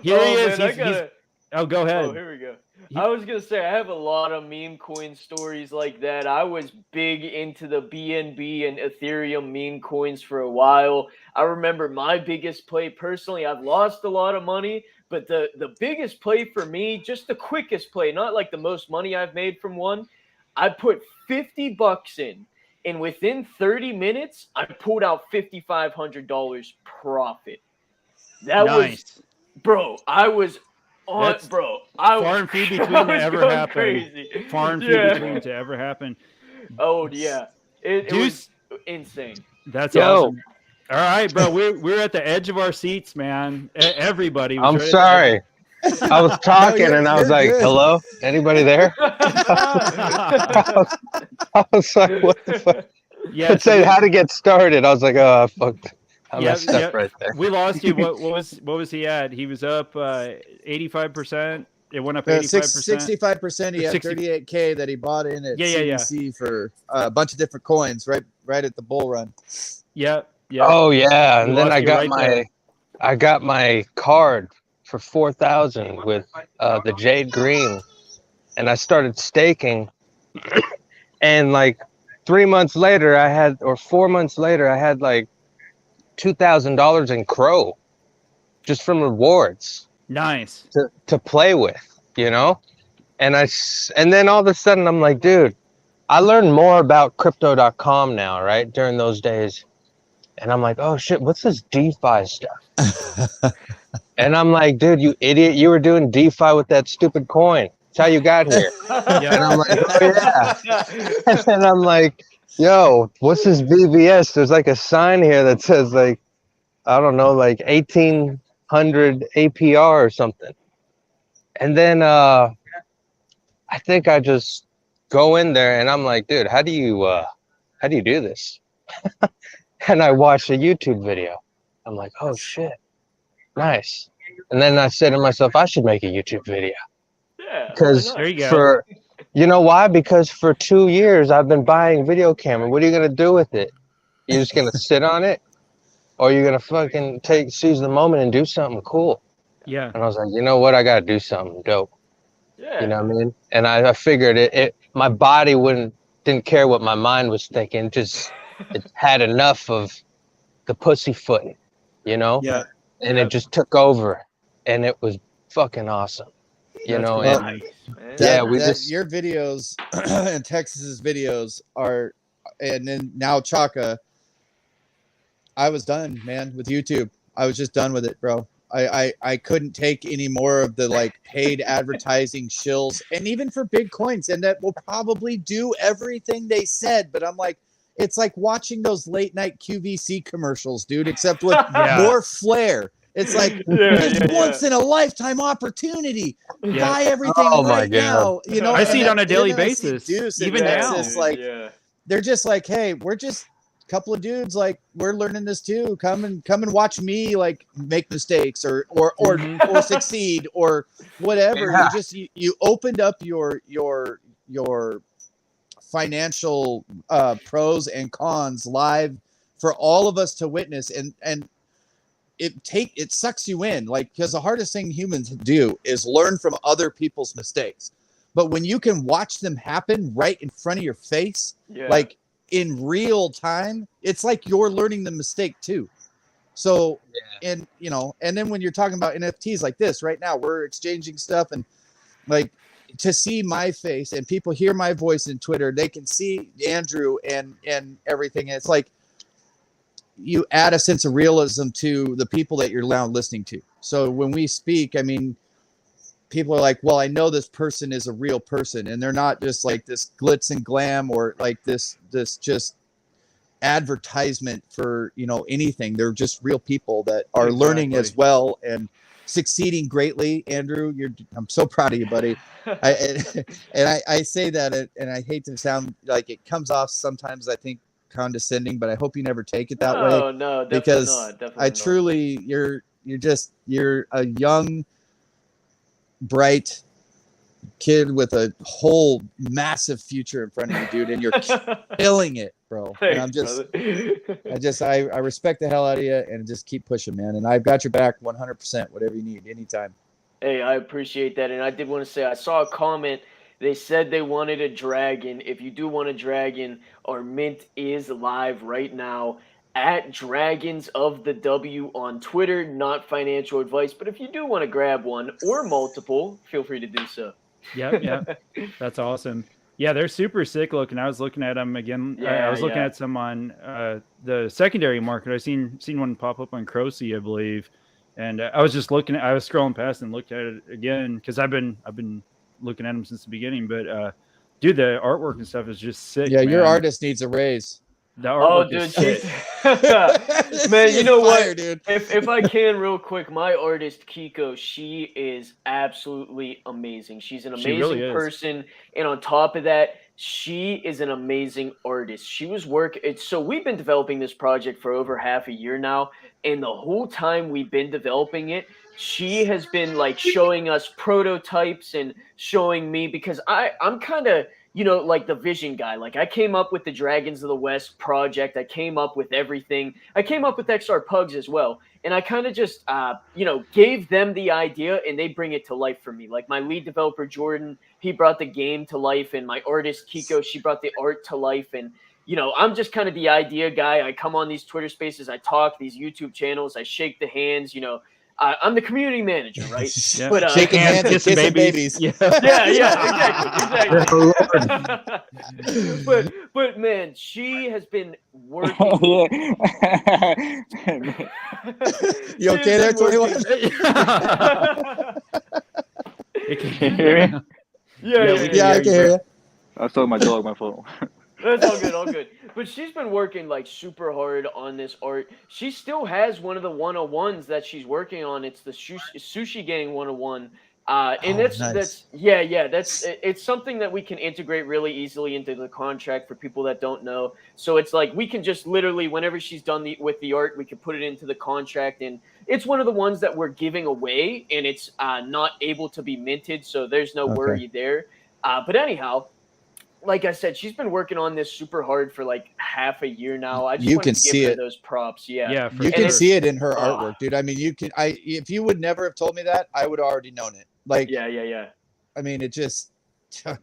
Here he is. Oh, go ahead. Oh, here we go. I was gonna say I have a lot of meme coin stories like that. I was big into the BNB and Ethereum meme coins for a while. I remember my biggest play personally. I've lost a lot of money, but the biggest play for me, just the quickest play, not like the most money I've made from one. I put $50 in, and within 30 minutes, I pulled out $5,500 profit. That Nice. was, bro. I was. That's Bro, Far and few between to was ever going happen. crazy. Far and few Yeah. between to ever happen. Oh yeah, it was insane. That's Yo. awesome. All right, bro. We're at the edge of our seats, man. Everybody. Was I'm right at sorry. I was talking you're- and I was you're like, good. hello? Anybody there? I was like, what the fuck? Yeah, It said how to get started. I was like, oh, fuck. I messed up right there. We lost you. What was he at? He was up 85%. It went up 85%. 65%. He had 60 38K that he bought in at Yeah. CBC for a bunch of different coins, right at the bull run. Yeah. Oh yeah, and We then lost I you got right there. I got my card for 4,000 with the Jade Green, and I started staking, and like 3 months later, or 4 months later, I had like $2,000 in CRO, just from rewards Nice. to play with, you know, and then all of a sudden I'm like, dude, I learned more about crypto.com now, right, during those days. And I'm like, oh shit, what's this DeFi stuff? And I'm like, dude, you idiot, you were doing DeFi with that stupid coin. That's how you got here. And I'm like, oh yeah. And then I'm like, yo, what's this VVS? There's like a sign here that says like, I don't know, like 1,800 APR or something. And then I think I just go in there and I'm like, dude, how do you do this? And I watched a YouTube video. I'm like, oh shit, nice. And then I said to myself, I should make a YouTube video. Yeah, Because There you go. you know why? Because for 2 years I've been buying video camera. What are you gonna do with it? You're just gonna sit on it, or you're gonna fucking seize the moment and do something cool. Yeah. And I was like, you know what? I got to do something dope. Yeah. You know what I mean? And I figured my body didn't care what my mind was thinking. Just it had enough of the pussyfoot, you know? Yeah. And Yep. it just took over, and it was fucking awesome. You That's know, cool, and man. man. yeah, we just Your videos and Texas's videos are, and then now Chaka. I was done, man, with YouTube. I was just done with it, bro. I couldn't take any more of the like paid advertising shills, and even for big coins, and that will probably do everything they said. But I'm like, it's like watching those late night QVC commercials, dude, except with Yeah. more flair. It's like it's once in a lifetime opportunity. Yeah. Buy everything Oh my right God. now. You know, I and see it then- on a daily and then I see basis, Deuce in even now. Texas, like yeah. they're just like, hey, we're just a couple of dudes, like we're learning this too. Come and watch me like make mistakes or succeed or whatever. Yeah. You just you opened up your financial pros and cons live for all of us to witness, and it sucks you in, like, because the hardest thing humans do is learn from other people's mistakes. But when you can watch them happen right in front of your face, Yeah. like in real time, it's like you're learning the mistake too. So, and you know, and then when you're talking about NFTs like this right now, we're exchanging stuff, and like to see my face and people hear my voice in Twitter, they can see Andrew and everything. And it's like you add a sense of realism to the people that you're now listening to. So when we speak, I mean, people are like, well, I know this person is a real person, and they're not just like this glitz and glam or like this just advertisement for, you know, anything. They're just real people that are learning as well and succeeding greatly. Andrew, I'm so proud of you, buddy. I say that, and I hate to sound like it comes off sometimes, I think, condescending, but I hope you never take it that way. No, definitely because not. Definitely I not. truly, you're a young, bright kid with a whole massive future in front of you, dude, and you're killing it, bro. And I'm just, I respect the hell out of you, and just keep pushing, man. And I've got your back 100%, whatever you need, anytime. Hey, I appreciate that. And I did want to say, I saw a comment. They said they wanted a dragon. If you do want a dragon, our mint is live right now at Dragons of the W on Twitter. Not financial advice, but if you do want to grab one or multiple, feel free to do so. Yep. That's awesome. Yeah, they're super sick looking. I was looking at them again. I was looking at some on the secondary market. I seen one pop up on CRONOS, I believe. And I was just looking. I was scrolling past and looked at it again because I've been looking at them since the beginning. But dude, the artwork and stuff is just sick. Yeah, man. your artist needs a raise. The artwork is sick. Man, you know what? Dude. If I can, real quick, my artist Kiko, she is absolutely amazing. She's an amazing really is. person, and on top of that, she is an amazing artist. She was so we've been developing this project for over half a year now, and the whole time we've been developing it, she has been like showing us prototypes and showing me, because I'm kind of, you know, like the vision guy. Like I came up with the Dragons of the West project. I came up with everything. I came up with XR Pugs as well. And I kind of just, you know, gave them the idea, and they bring it to life for me. Like my lead developer, Jordan, he brought the game to life, and my artist, Kiko, she brought the art to life. And, you know, I'm just kind of the idea guy. I come on these Twitter spaces, I talk, these YouTube channels, I shake the hands, you know. I'm the community manager, right? Yeah. But, Shaking hands and kissing kissing babies. Yeah. Exactly. But man, she has been working. You okay there, 21? Can you hear me? Yeah, I can hear you. I was talking my dog, my phone. That's all good. But she's been working like super hard on this art. She still has one of the 101s that she's working on. It's the Sushi Gang 101. And nice. it's something that we can integrate really easily into the contract for people that don't know. So it's like we can just literally, whenever she's done with the art, we can put it into the contract. And it's one of the ones that we're giving away, and it's not able to be minted. So there's no worry there. But anyhow, like I said, she's been working on this super hard for like half a year now. I just You wanted can to see give her it. those props. Yeah. Yeah, for You And can sure. see it in her Oh. artwork, dude. I mean, if you would never have told me that, I would have already known it. Like, Yeah. I mean, it just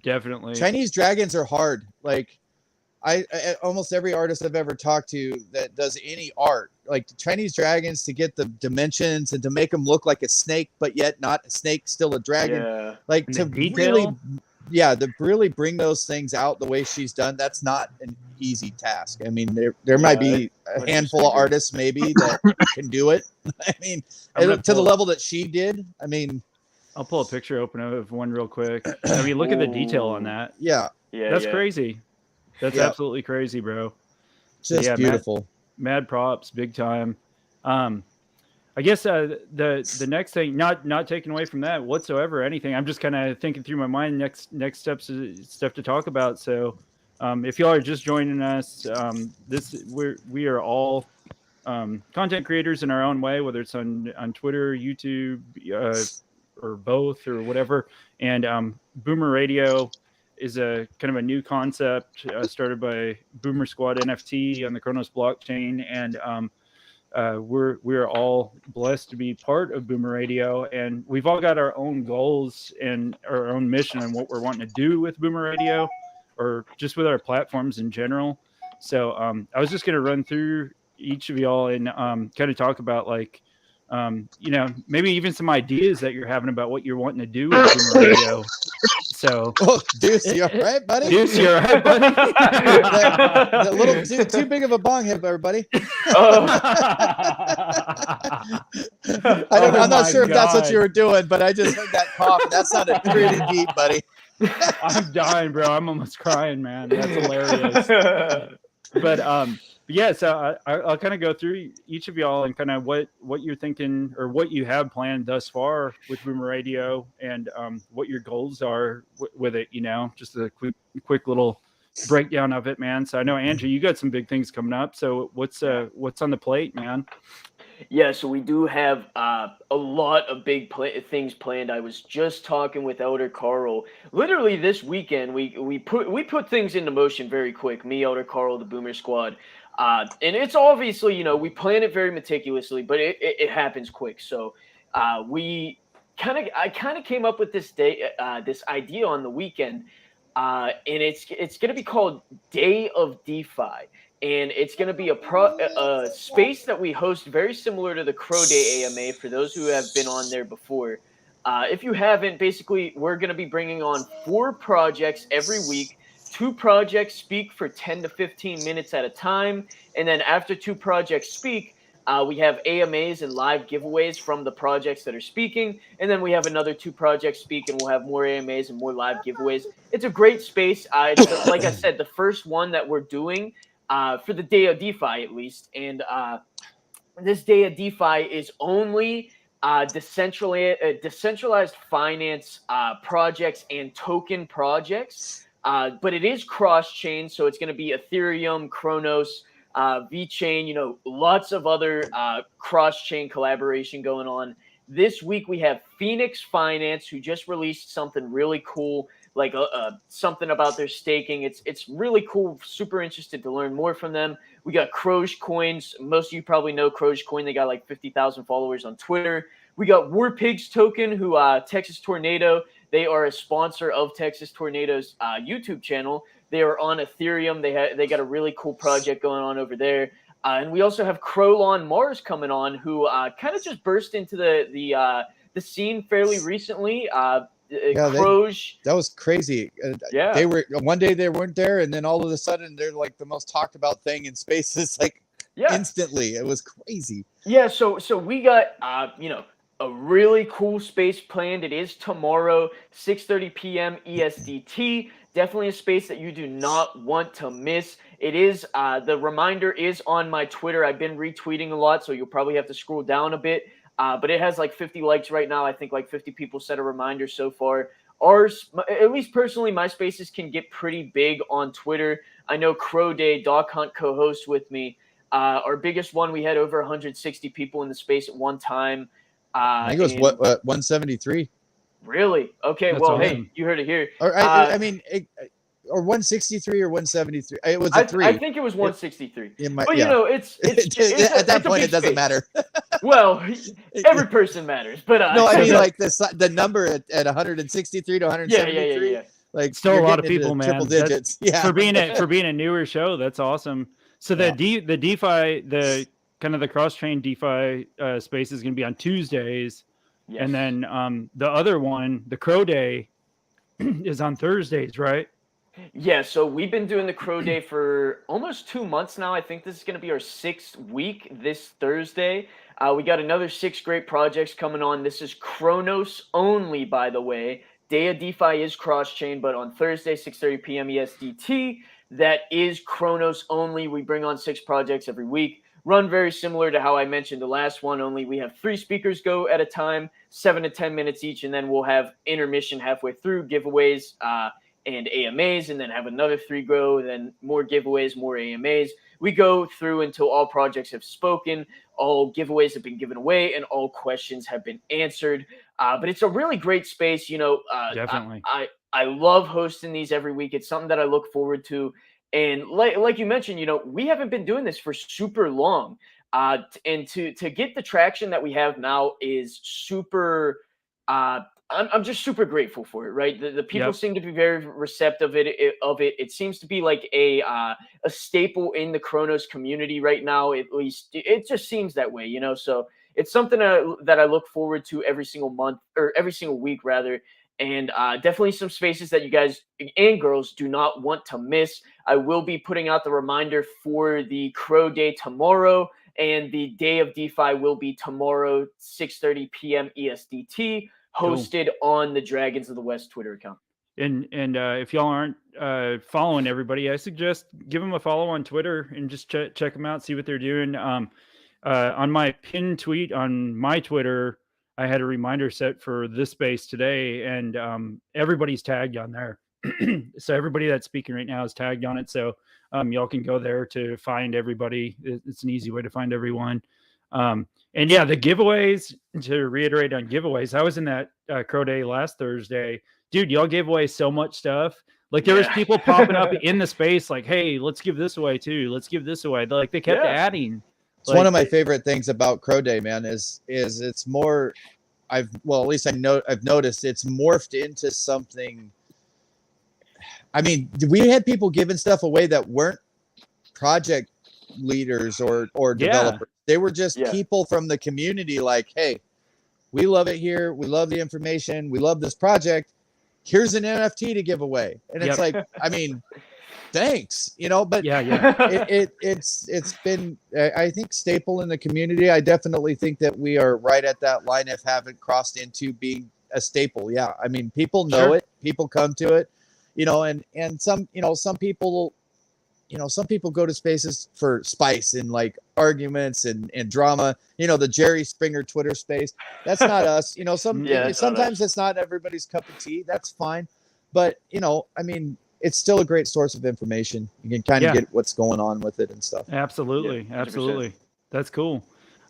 Definitely. Chinese dragons are hard. Like, I almost every artist I've ever talked to that does any art, like Chinese dragons, to get the dimensions and to make them look like a snake, but yet not a snake, still a dragon. Yeah. Like And to the really, detail. to really bring those things out the way she's done. That's not an easy task. I mean, there might be a 100% handful of agree. artists maybe that can do it. I mean, I'm gonna to the pull- level that she did. I mean, I'll pull a picture open of one real quick. I mean, look at the detail on Ooh. that. yeah, Yeah. That's yeah. crazy. That's Yeah. absolutely crazy, bro. just Yeah, beautiful. Mad props, big time. I guess the next thing, not taking away from that whatsoever, anything. I'm just kind of thinking through my mind next stuff to talk about. So, if y'all are just joining us, we are all content creators in our own way, whether it's on Twitter, YouTube, or both, or whatever. And Boomer Radio is a kind of a new concept started by Boomer Squad NFT on the CRONOS blockchain, and we're all blessed to be part of Boomer Radio, and we've all got our own goals and our own mission and what we're wanting to do with Boomer Radio, or just with our platforms in general. So I was just going to run through each of y'all and kind of talk about, like, maybe even some ideas that you're having about what you're wanting to do with Boomer Radio. So, Oh, Deuce, you all right, buddy? Deuce, you all right, buddy? The little too big of a bong hit, everybody. Oh. I'm not sure if that's what God. you were doing, but I just heard that cough. That sounded pretty deep, buddy. I'm dying, bro. I'm almost crying, man. That's hilarious. But yeah, so I'll kind of go through each of y'all and kind of what you're thinking or what you have planned thus far with Boomer Radio, and what your goals are with it. Just a quick little breakdown of it, man. So I know, Andrew, you got some big things coming up. So what's on the plate, man? Yeah, so we do have a lot of big things planned. I was just talking with Elder Carl. Literally this weekend, we put things into motion very quick. Me, Elder Carl, the Boomer Squad, and it's obviously, we plan it very meticulously, but it happens quick. So I kind of came up with this idea on the weekend, and it's going to be called Day of DeFi. And it's going to be a space that we host very similar to the Crow Day AMA for those who have been on there before. If you haven't, basically, we're going to be bringing on 4 projects every week. 2 projects speak for 10 to 15 minutes at a time. And then after 2 projects speak, we have AMAs and live giveaways from the projects that are speaking. And then we have another 2 projects speak, and we'll have more AMAs and more live giveaways. It's a great space. Like I said, the first one that we're doing for the Day of DeFi, at least. And this Day of DeFi is only decentralized finance projects and token projects, but it is cross-chain, so it's going to be Ethereum, CRONOS, VeChain, lots of other cross-chain collaboration going on. This week we have Phoenix Finance, who just released something really cool, like something about their staking. It's really cool. Super interested to learn more from them. We got Croge Coins. Most of you probably know Croge Coin. They got like 50,000 followers on Twitter. We got War Pigs Token, who Texas Tornado. They are a sponsor of Texas Tornado's YouTube channel. They are on Ethereum. They got a really cool project going on over there. And we also have Crowlon Mars coming on, who kind of just burst into the scene fairly recently. That was crazy. Yeah, they were one day they weren't there, and then all of a sudden they're like the most talked about thing in spaces, like instantly. It was crazy. Yeah, so we got a really cool space planned. It is tomorrow, 6:30 p.m. ESDT. Definitely a space that you do not want to miss. It is the reminder is on my Twitter. I've been retweeting a lot, so you'll probably have to scroll down a bit. But it has like 50 likes right now. I think like 50 people set a reminder so far. Ours, at least personally, my spaces can get pretty big on Twitter. I know Crow Day, Doc Hunt co-hosts with me. Our biggest one, we had over 160 people in the space at one time. I think it was 173. Really? Okay. That's well, awesome. Hey, you heard it here. I mean, or 163 or 173. It was a 3. I think it was 163. But yeah. you know, it's at that point it doesn't matter. Well, every person matters, but no, I mean like the number at 163 to 173. Yeah. Like still a lot of people, man. Triple digits. For being a newer show, that's awesome. So the DeFi, the kind of the cross-chain DeFi space is going to be on Tuesdays. Yes. And then the other one, the CRO Day, is on Thursdays, right? Yeah, so we've been doing the CRO Day for almost 2 months now. I think this is going to be our 6th week this Thursday. We got another 6 great projects coming on. This is CRONOS only, by the way. Day of DeFi is cross-chain, but on Thursday, 6:30 p.m. ESDT, that is CRONOS only. We bring on 6 projects every week. Run very similar to how I mentioned the last one, only we have 3 speakers go at a time, 7 to 10 minutes each, and then we'll have intermission halfway through, giveaways and AMAs, and then have another 3 go, then more giveaways, more AMAs. We go through until all projects have spoken, all giveaways have been given away, and all questions have been answered. But it's a really great space. You know, definitely. I love hosting these every week. It's something that I look forward to. And like you mentioned, you know, we haven't been doing this for super long. And to get the traction that we have now is super I'm just super grateful for it, right? The people seem to be very receptive of it. It seems to be like a staple in the CRONOS community right now. At least it just seems that way, you know. So it's something that I look forward to every single month, or every single week rather. And definitely some spaces that you guys and girls do not want to miss. I will be putting out the reminder for the CRO Day tomorrow, and the Day of DeFi will be tomorrow, 6:30 p.m. ESDT. Hosted on the Dragons of the West Twitter account. And if y'all aren't following everybody, I suggest give them a follow on Twitter and just check them out, see what they're doing. On my pinned tweet on my Twitter, I had a reminder set for this space today, and everybody's tagged on there. So everybody that's speaking right now is tagged on it. So y'all can go there to find everybody. It's an easy way to find everyone. And yeah, the giveaways, to reiterate on giveaways, I was in that CRO Day last Thursday. Dude, y'all gave away so much stuff. Like there was people popping up in the space like, hey, let's give this away too. Let's give this away. Like they kept adding. It's one of my favorite things about CRO Day, man, is it's more, at least I've noticed it's morphed into something. I mean, we had people giving stuff away that weren't project leaders or developers. They were just people from the community like, hey, we love it here. We love the information. We love this project. Here's an NFT to give away. And it's like, I mean, thanks, you know, but it's been, I think, staple in the community. I definitely think that we are right at that line if haven't crossed into being a staple. Yeah. I mean, people know it, people come to it, you know, and some, you know, some people go to spaces for spice and like arguments and drama, you know, the Jerry Springer Twitter space. That's not us, you know, sometimes it's not everybody's cup of tea. That's fine. But, you know, I mean, it's still a great source of information. You can kind of get what's going on with it and stuff. Absolutely. Yeah, absolutely. That's cool.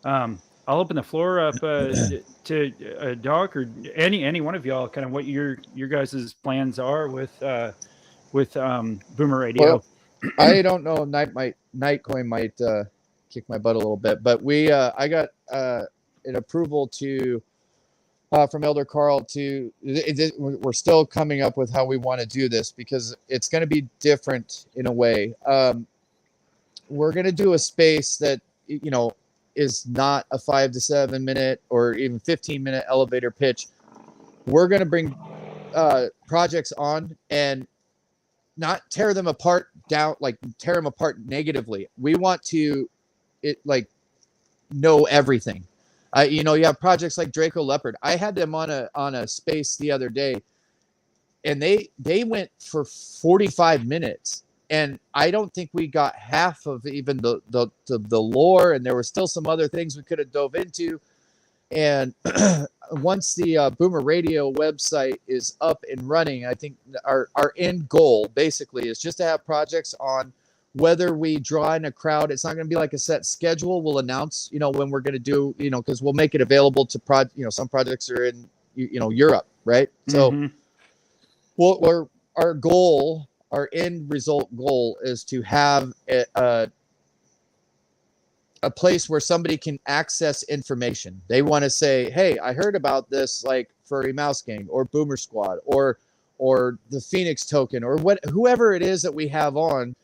I'll open the floor up to Doc or any one of y'all, kind of what your guys' plans are with Boomer Radio. Well, I don't know. Nightcoin might kick my butt a little bit, but I got an approval from Elder Carl to. We're still coming up with how we want to do this because it's going to be different in a way. We're going to do a space that, you know, is not a 5 to 7 minute or even 15-minute elevator pitch. We're going to bring projects on and not tear them apart negatively. We want to know everything. You know, you have projects like Draco Leopard. I had them on a space the other day, and they went for 45 minutes, and I don't think we got half of even the lore, and there were still some other things we could have dove into. And once the Boomer Radio website is up and running, I think our end goal basically is just to have projects on. Whether we draw in a crowd, it's not going to be like a set schedule. We'll announce, you know, when we're going to do, you know, because we'll make it available to some projects are in, you know, Europe, right? So, our goal, our end result goal is to have a place where somebody can access information. They want to say, hey, I heard about this, like Furry Mouse Gang or Boomer Squad or the Phoenix Token or whoever it is that we have on,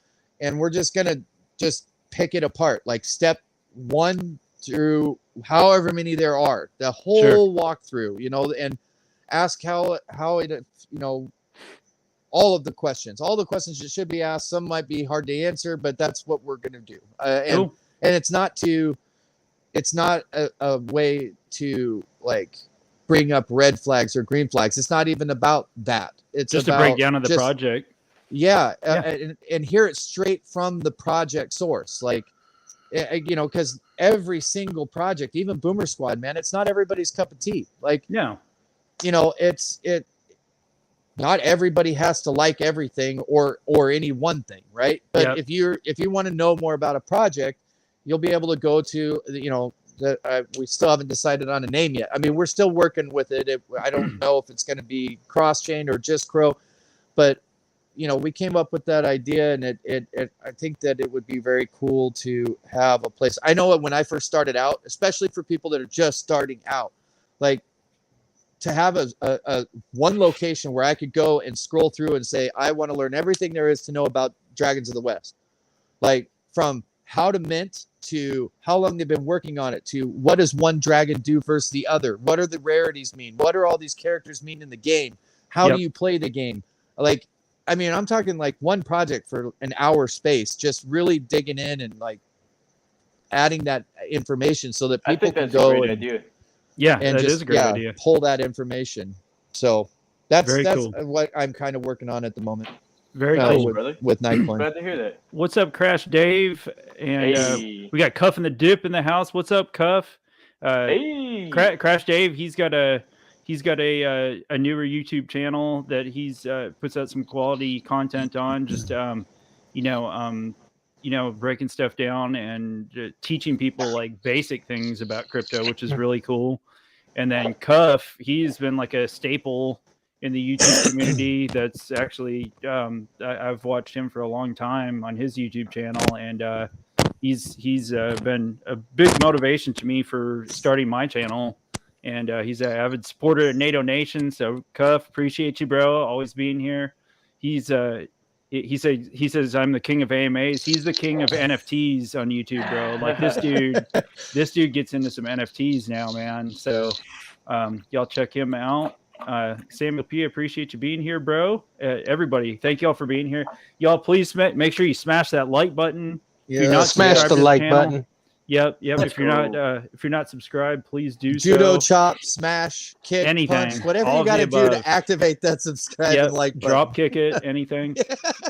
and we're just gonna just pick it apart, like step 1 through however many there are, the whole walkthrough, you know, and ask how it, you know, all of the questions that should be asked. Some might be hard to answer, but that's what we're gonna do. And it's not a way to like bring up red flags or green flags. It's not even about that. It's just about a breakdown of the project. And hear it straight from the project source. Like, you know, because every single project, even Boomer Squad, man, it's not everybody's cup of tea. Like, no, you know, not everybody has to like everything or any one thing, right? But if you want to know more about a project, you'll be able to go to, you know, we still haven't decided on a name yet. I mean, we're still working with it. I don't know if it's going to be cross-chain or just CRO, but, you know, we came up with that idea, and I think that it would be very cool to have a place. I know when I first started out, especially for people that are just starting out, like to have a one location where I could go and scroll through and say, I want to learn everything there is to know about Dragons of the West, like from how to mint to how long they've been working on it to what does one dragon do versus the other, what are the rarities mean, what are all these characters mean in the game, how do you play the game. Like, I mean, I'm talking like one project for an hour space, just really digging in and like adding that information so that people can go and idea. and that just is a great idea. pull that information. So that's cool. what I'm kind of working on at the moment. Very cool, with Nightcoin. Glad to hear that. What's up, Crash Dave? And we got Cuff and the Dip in the house. What's up, Cuff? Crash Dave. He's got a newer YouTube channel that he's puts out some quality content on. Just breaking stuff down and teaching people like basic things about crypto, which is really cool. And then Cuff, he's been like a staple in the YouTube community. That's actually I've watched him for a long time on his YouTube channel, and he's been a big motivation to me for starting my channel. And he's an avid supporter of NATO Nation. So Cuff, appreciate you, bro, always being here. He says I'm the king of AMAs. He's the king of NFTs on YouTube, bro. Like this dude gets into some NFTs now, man. So y'all check him out. Samuel P, appreciate you being here, bro. Everybody, thank y'all for being here. Y'all, please make sure you smash that like button. Yeah, smash the like button. Yep. If you're not subscribed, please do Judo, so. chop, smash, kick, anything, punch, whatever you got to do to activate that subscribe and like button. Drop kick it, anything.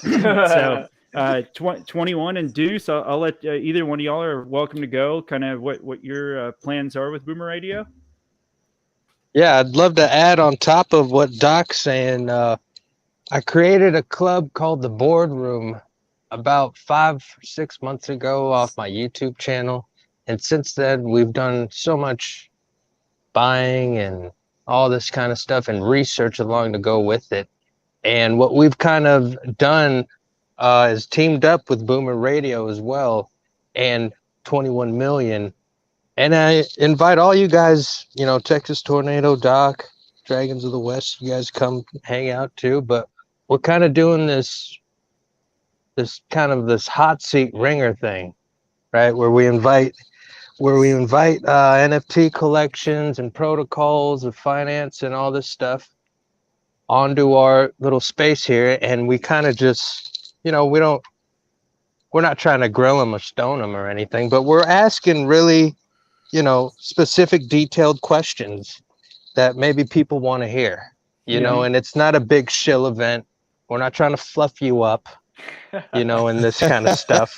So 21 and Deuce, I'll let either one of y'all are welcome to go. Kind of what your plans are with Boomer Radio. Yeah, I'd love to add on top of what Doc's saying. I created a club called the Boardroom about 5 or 6 months ago off my YouTube channel. And since then, we've done so much buying and all this kind of stuff and research along to go with it. And what we've kind of done is teamed up with Boomer Radio as well and 21 Million. And I invite all you guys, you know, Texas Tornado, Doc, Dragons of the West, you guys come hang out too. But we're kind of doing this hot seat ringer thing, right? Where we invite NFT collections and protocols of finance and all this stuff onto our little space here. And we kind of just, you know, we're not trying to grill them or stone them or anything, but we're asking really, you know, specific detailed questions that maybe people want to hear, you know, and it's not a big shill event. We're not trying to fluff you up, you know, and this kind of stuff.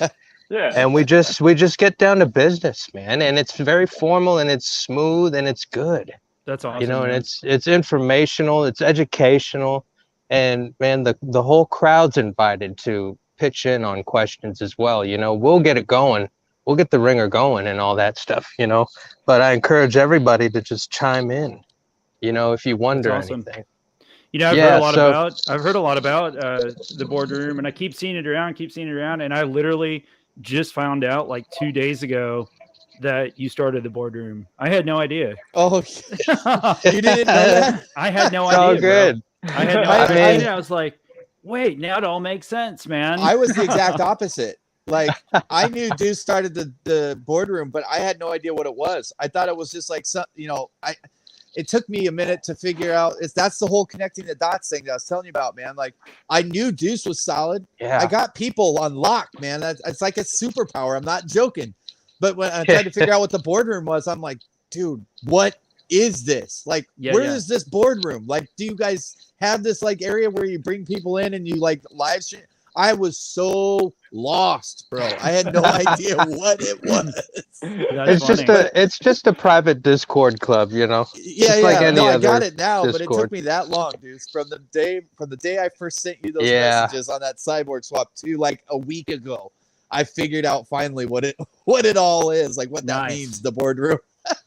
Yeah. And we just get down to business, man. And it's very formal and it's smooth and it's good. That's awesome. You know, man. and it's informational, it's educational, and man, the whole crowd's invited to pitch in on questions as well. You know, we'll get it going. We'll get the ringer going and all that stuff, you know. But I encourage everybody to just chime in, you know, if you wonder anything. You know, I've Yeah, heard a lot about the boardroom, and I keep seeing it around, and I literally just found out like 2 days ago that you started the boardroom. I had no idea. Oh, you didn't know that? I had no It's all idea, good. bro. I had no. I I seen mean- it. I was like, wait, now it all makes sense, man. I was the exact opposite. Like I knew Deuce started the boardroom, but I had no idea what it was. I thought it was just like some, you know, it took me a minute to figure out. That's the whole connecting the dots thing that I was telling you about, man. Like I knew Deuce was solid. Yeah. I got people on lock, man. It's like a superpower. I'm not joking. But when I tried to figure out what the boardroom was, I'm like, dude, what is this? Like, where is this boardroom? Like, do you guys have this like area where you bring people in and you like live stream? I was so lost, bro. I had no idea what it was. It's just a private Discord club, you know. Yeah, just like any no, I other got it now, but it Discord. took me that long, dude. From the day I first sent you those messages on that cyborg swap to like a week ago, I figured out finally what it all is, like what that means, the boardroom.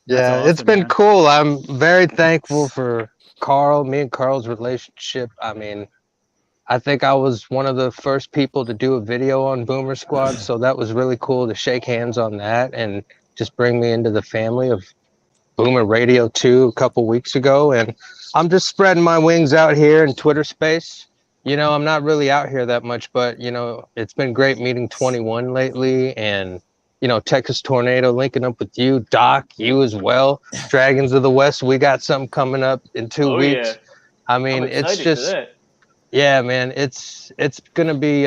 Yeah, awesome, it's been man. cool. I'm very thankful for Carl, me and Carl's relationship. I mean, I think I was one of the first people to do a video on Boomer Squad, so that was really cool to shake hands on that and just bring me into the family of Boomer Radio 2 a couple weeks ago. And I'm just spreading my wings out here in Twitter space. You know, I'm not really out here that much, but, you know, it's been great meeting 21 lately and, you know, Texas Tornado linking up with you, Doc, you as well. Dragons of the West, we got something coming up in 2 weeks. Yeah. I mean, I'm it's excited just... for that. Yeah, man, it's gonna be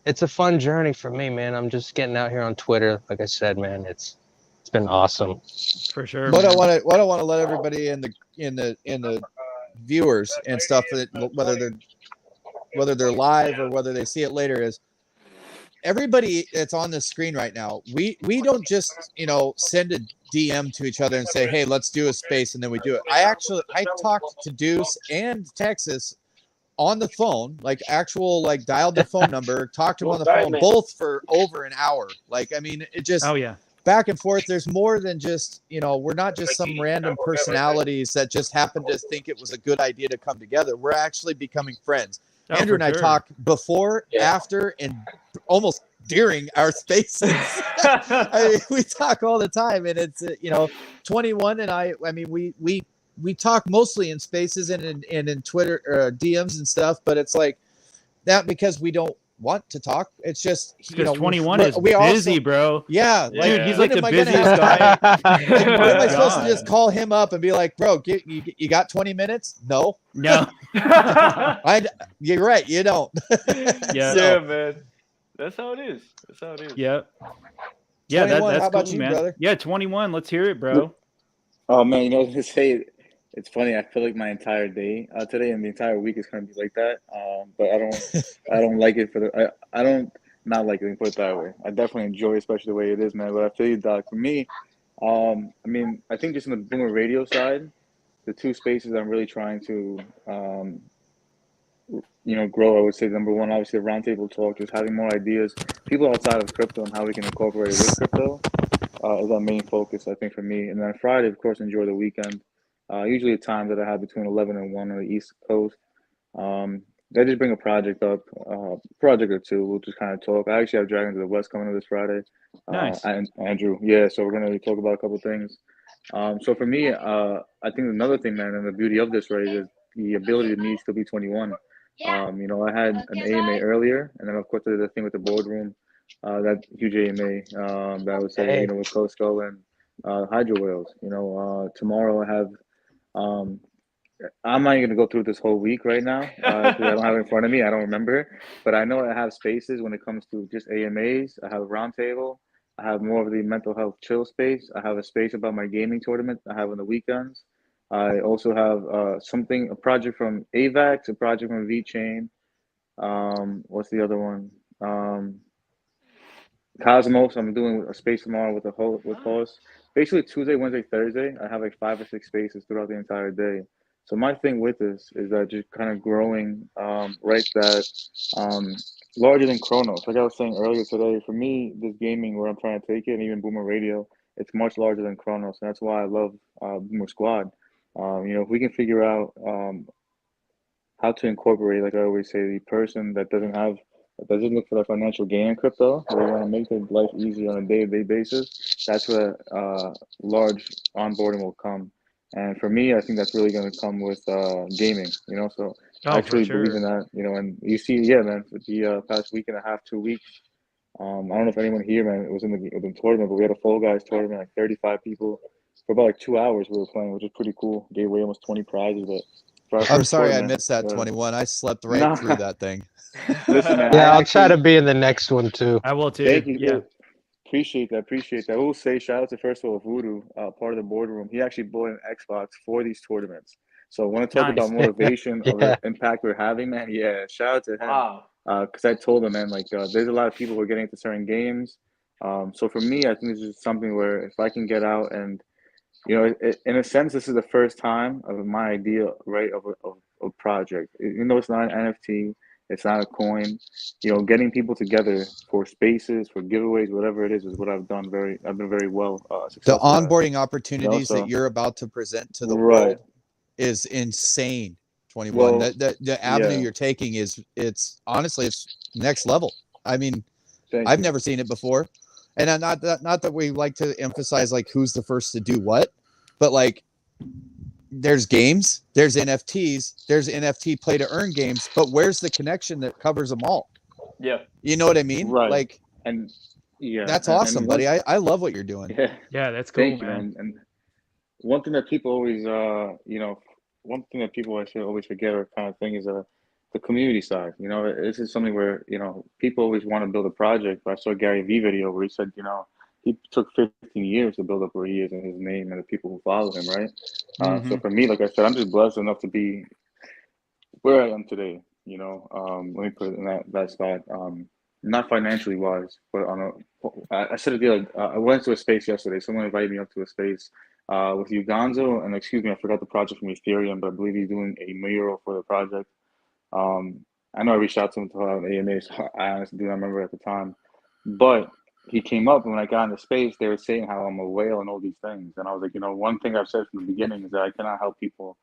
it's a fun journey for me, man. I'm just getting out here on Twitter. Like I said, man, it's been awesome. For sure. What man. I want to let everybody in the viewers and stuff, whether they're live or whether they see it later, is everybody that's on the screen right now. We don't just, you know, send a DM to each other and say, hey, let's do a space, and then we do it. I talked to Deuce and Texas on the phone, like dialed the phone number, talked to him on the phone, both for over an hour. Like, I mean, it just back and forth. There's more than just, you know, we're not just some random personalities that just happen to think it was a good idea to come together. We're actually becoming friends. Andrew and I talk before, after, and almost during our spaces. I mean, we talk all the time, and it's, you know, 21 and I mean, we talk mostly in spaces and in Twitter DMs and stuff, but it's like that because we don't want to talk. It's just, you know, 21 is busy, bro. Yeah, like, dude, he's like the busiest guy. guy. Like, when am I supposed to just call him up and be like, bro, you got 20 minutes? No. You're right, you don't. Yeah, man. That's how it is. Yeah. Yeah, that's how about cool, you, man. brother? Yeah, 21. Let's hear it, bro. Oh man, you know, to say it's funny. I feel like my entire day today and the entire week is gonna be like that. But I don't like it I don't not like it. Let me put it that way. I definitely enjoy, especially the way it is, man. But I feel you, Doc. For me, I mean, I think just on the Boomer Radio side, the two spaces I'm really trying to, you know, grow. I would say number one, obviously, the roundtable talk, just having more ideas, people outside of crypto and how we can incorporate it with crypto. Is our main focus, I think, for me. And then Friday, of course, enjoy the weekend. Usually a time that I have between 11 and 1 on the East Coast. I just bring a project up, project or two. We'll just kind of talk. I actually have Dragons of the West coming up this Friday. Nice. And Andrew, yeah, so we're going to talk about a couple things. So for me, I think another thing, man, and the beauty of this, right, is the ability to me still be 21. You know, I had an AMA earlier, and then, of course, the thing with the boardroom. That huge AMA that I would say, you know, with Costco and Hydro Whales. You know, tomorrow I have, I'm not going to go through this whole week right now because I don't have it in front of me. I don't remember. But I know I have spaces when it comes to just AMAs. I have a roundtable. I have more of the mental health chill space. I have a space about my gaming tournament I have on the weekends. I also have a project from AVAX, a project from VChain. What's the other one? Cosmos. I'm doing a space tomorrow with host. Basically Tuesday, Wednesday, Thursday. I have like 5 or 6 spaces throughout the entire day. So my thing with this is that just kind of growing, that larger than CRONOS. Like I was saying earlier today, for me, this gaming where I'm trying to take it, and even Boomer Radio, it's much larger than CRONOS, and that's why I love Boomer Squad. You know, if we can figure out how to incorporate, like I always say, the person that doesn't look for the financial gain in crypto, they want to make their life easier on a day-to-day basis. That's where large onboarding will come. And for me, I think that's really going to come with gaming, you know. So I Oh, for truly believe in sure. that, you know. And you see, yeah, man, for the past week and a half, 2 weeks. I don't know if anyone here, man, it was in the tournament, but we had a Fall Guys tournament, like 35 people for about like 2 hours. We were playing, which is pretty cool. Gave away almost 20 prizes, but for our I'm first sorry I tournament, missed that 21. I slept right through nah, that thing. listen, man, I Yeah, I'll try actually to be in the next one too. I will too. thank you. Yeah. Appreciate that. Appreciate that. I will say shout out to first of all Voodoo, part of the boardroom. He actually bought an Xbox for these tournaments. So I want to talk about Nice. motivation of Yeah. the impact we're having, man. Yeah, shout out to him. Wow. Because I told him, man, like there's a lot of people who are getting into certain games. So for me, I think this is something where if I can get out and, you know, in a sense, this is the first time of my idea, right, of a project. Even though it's not an NFT, it's not a coin. You know, getting people together for spaces, for giveaways, whatever it is what I've been very well The successful at. onboarding You know, opportunities that so you're about to present to the right. world is insane. 21. Well, The avenue yeah. you're taking it's honestly it's next level. I mean, Thank I've you. never seen it before. And not that we like to emphasize like who's the first to do what, but like there's games, there's NFTs, there's NFT play to earn games, but where's the connection that covers them all? Yeah. You know what I mean? Right. Like And yeah, that's awesome, and one, buddy. I love what you're doing. yeah. Yeah, that's cool, Thank you, man. man. And one thing that people always, you know, one thing that people I should always forget or kind of thing is the community side. You know, this is something where, you know, people always want to build a project. But I saw Gary Vee video where he said, you know, he took 15 years to build up where he is and his name and the people who follow him, right? So Hmm. for me, like I said, I'm just blessed enough to be where I am today. You know, let me put it in that spot. Not financially wise, but on I said it the other. I went to a space yesterday. Someone invited me up to a space with Uganzo, and excuse me, I forgot the project from Ethereum, but I believe he's doing a mural for the project. I know I reached out to him to have an AMA, so I honestly do not remember at the time. But he came up, and when I got into space, they were saying how I'm a whale and all these things. And I was like, you know, one thing I've said from the beginning is that I cannot help people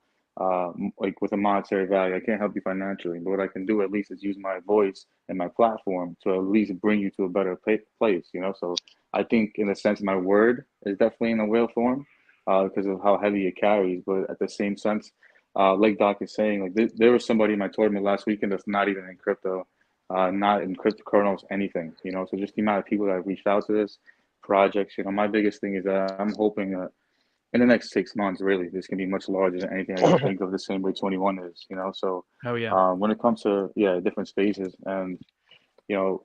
like with a monetary value. I can't help you financially, but what I can do at least is use my voice and my platform to at least bring you to a better place, you know? So I think in a sense, my word is definitely in a whale form because of how heavy it carries. But at the same sense, like Doc is saying, like there was somebody in my tournament last weekend that's not even in crypto, not in crypto CRONOS, anything, you know. So just the amount of people that have reached out to this projects, you know, my biggest thing is that I'm hoping that in the next 6 months, really, this can be much larger than anything I can think of. The same way 21 is, you know. So Oh yeah. when it comes to different spaces, and you know,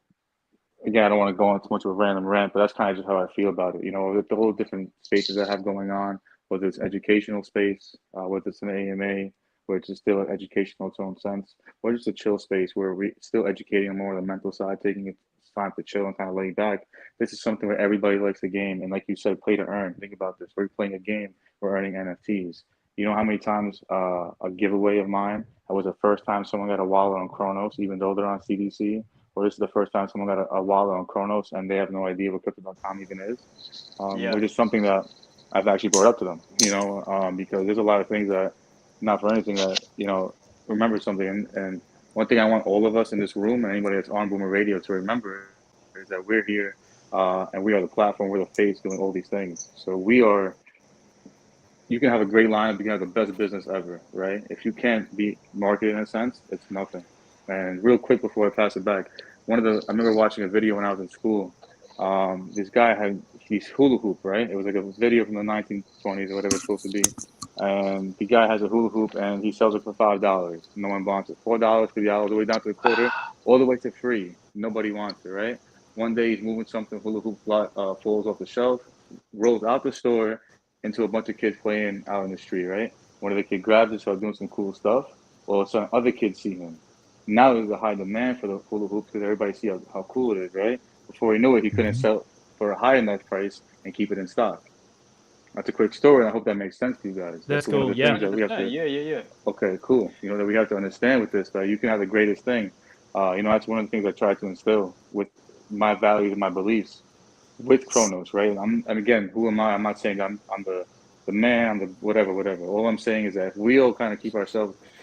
again, I don't want to go on too much of a random rant, but that's kind of just how I feel about it. You know, with the whole different spaces I have going on, whether it's educational space, whether it's an AMA, which is still educational in its own sense, or just a chill space where we're still educating on more on the mental side, taking it time to chill and kind of lay back. This is something where everybody likes the game, and like you said, play to earn. Think about this: we're playing a game, we're earning NFTs. You know how many times a giveaway of mine, that was the first time someone got a wallet on CRONOS, even though they're on CDC, or this is the first time someone got a wallet on CRONOS and they have no idea what crypto.com even is, Yeah. which is something that I've actually brought up to them, you know, because there's a lot of things that, not for anything, that, you know, remember something. And one thing I want all of us in this room and anybody that's on Boomer Radio to remember is that we're here and we are the platform, we're the face doing all these things. So you can have a great lineup, you can have the best business ever, right? If you can't be marketed in a sense, it's nothing. And real quick before I pass it back, I remember watching a video when I was in school. This guy had his hula hoop, right? It was like a video from the 1920s or whatever it's supposed to be. And the guy has a hula hoop and he sells it for $5. No one wants it. $4, $3, all the way down to the quarter, all the way to free. Nobody wants it, right? One day he's moving something, hula hoop falls off the shelf, rolls out the store into a bunch of kids playing out in the street, right? One of the kids grabs it, starts doing some cool stuff. All of a sudden, other kids see him. Now there's a high demand for the hula hoops because everybody see how cool it is, right? Before he knew it, he couldn't Mhm. sell for a high enough price and keep it in stock. That's a quick story, and I hope that makes sense to you guys. That's That's one of cool. the Yeah. things that we have 100%. to. Yeah, yeah, yeah. Okay, cool. You know that we have to understand with this that you can have the greatest thing. You know, that's one of the things I try to instill with my values and my beliefs with CRONOS, right? And again, who am I? I'm not saying I'm the the man, the whatever. All I'm saying is that if we all kind of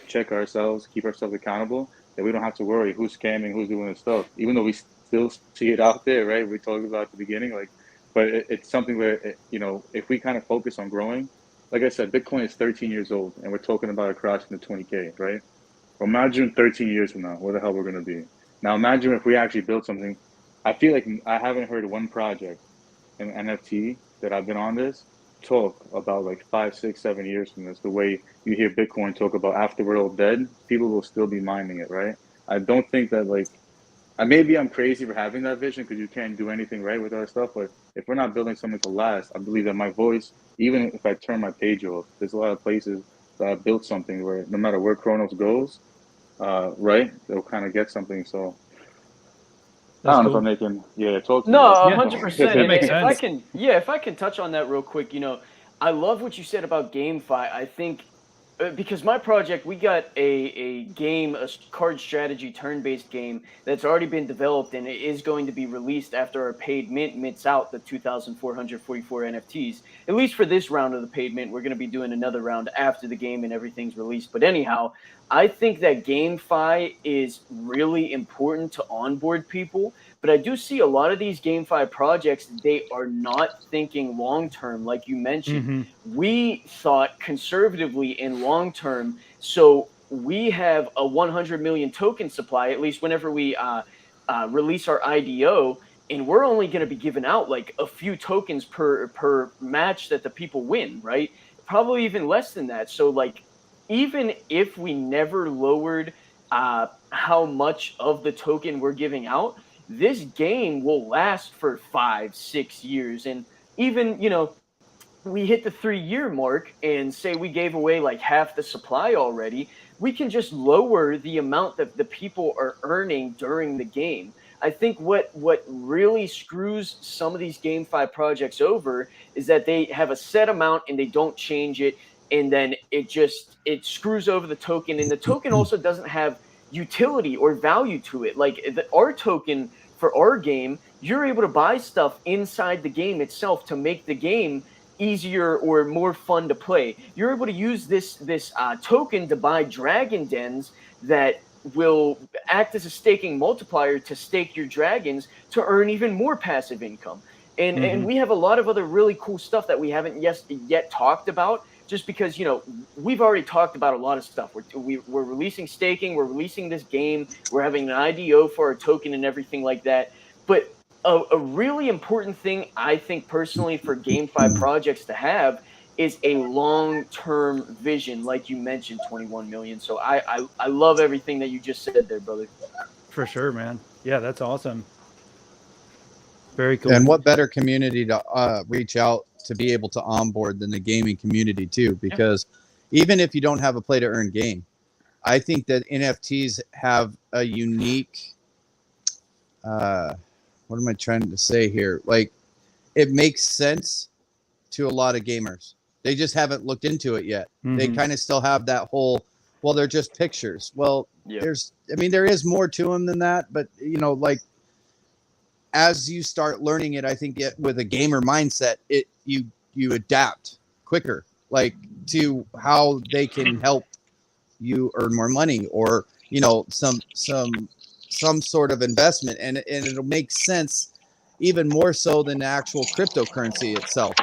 check ourselves, keep ourselves accountable, then we don't have to worry who's scamming, who's doing this stuff. Even though we still see it out there, right? We talked about at the beginning, like, but it's something where if we kind of focus on growing, like I said, Bitcoin is 13 years old, and we're talking about it crossing the 20K, right? Well, imagine 13 years from now, where the hell we're going to be. Now, imagine if we actually built something. I feel like I haven't heard one project in NFT that I've been on this talk about like 5, 6, 7 years from this. The way you hear Bitcoin talk about after we're all dead, people will still be mining it, right? I don't think that maybe I'm crazy for having that vision because you can't do anything right with our stuff. But if we're not building something to last, I believe that my voice, even if I turn my page off, there's a lot of places that I've built something where no matter where CRONOS goes, right, they'll kind of get something. So I don't know if I'm making, talk to No, me. 100%. That And makes if I can touch on that real quick, I love what you said about GameFi. I think because my project, we got a game, a card strategy turn-based game that's already been developed, and it is going to be released after our paid mint mints out the 2,444 NFTs. At least for this round of the paid mint, we're going to be doing another round after the game and everything's released. But anyhow, I think that GameFi is really important to onboard people. But I do see a lot of these GameFi projects, they are not thinking long-term, like you mentioned. We thought conservatively and long-term. So we have a 100 million token supply, at least whenever we release our IDO, and we're only going to be giving out like a few tokens per match that the people win, right? Probably even less than that. So like, even if we never lowered how much of the token we're giving out, this game will last for 5, 6 years. And even, we hit the 3-year mark and say we gave away like half the supply already, we can just lower the amount that the people are earning during the game. I think what really screws some of these GameFi projects over is that they have a set amount and they don't change it, and then it screws over the token, and the token also doesn't have utility or value to it. Like our token for our game, you're able to buy stuff inside the game itself to make the game easier or more fun to play. You're able to use this token to buy dragon dens that will act as a staking multiplier to stake your dragons to earn even more passive income. And we have a lot of other really cool stuff that we haven't yet talked about, just because, we've already talked about a lot of stuff. We're releasing staking, we're releasing this game, we're having an IDO for our token and everything like that. But a really important thing, I think personally, for GameFi projects to have is a long-term vision, like you mentioned, 21 million. So I love everything that you just said there, brother. For sure, man. Yeah, that's awesome. Very cool. And what better community to reach out to be able to onboard than the gaming community too? Because even if you don't have a play to earn game, I think that NFTs have a unique, what am I trying to say here? Like, it makes sense to a lot of gamers. They just haven't looked into it yet. They kind of still have that whole, well, they're just pictures. Well, there is more to them than that, but like, as you start learning it, I think with a gamer mindset, you adapt quicker, like to how they can help you earn more money, or some sort of investment, and it'll make sense even more so than the actual cryptocurrency itself.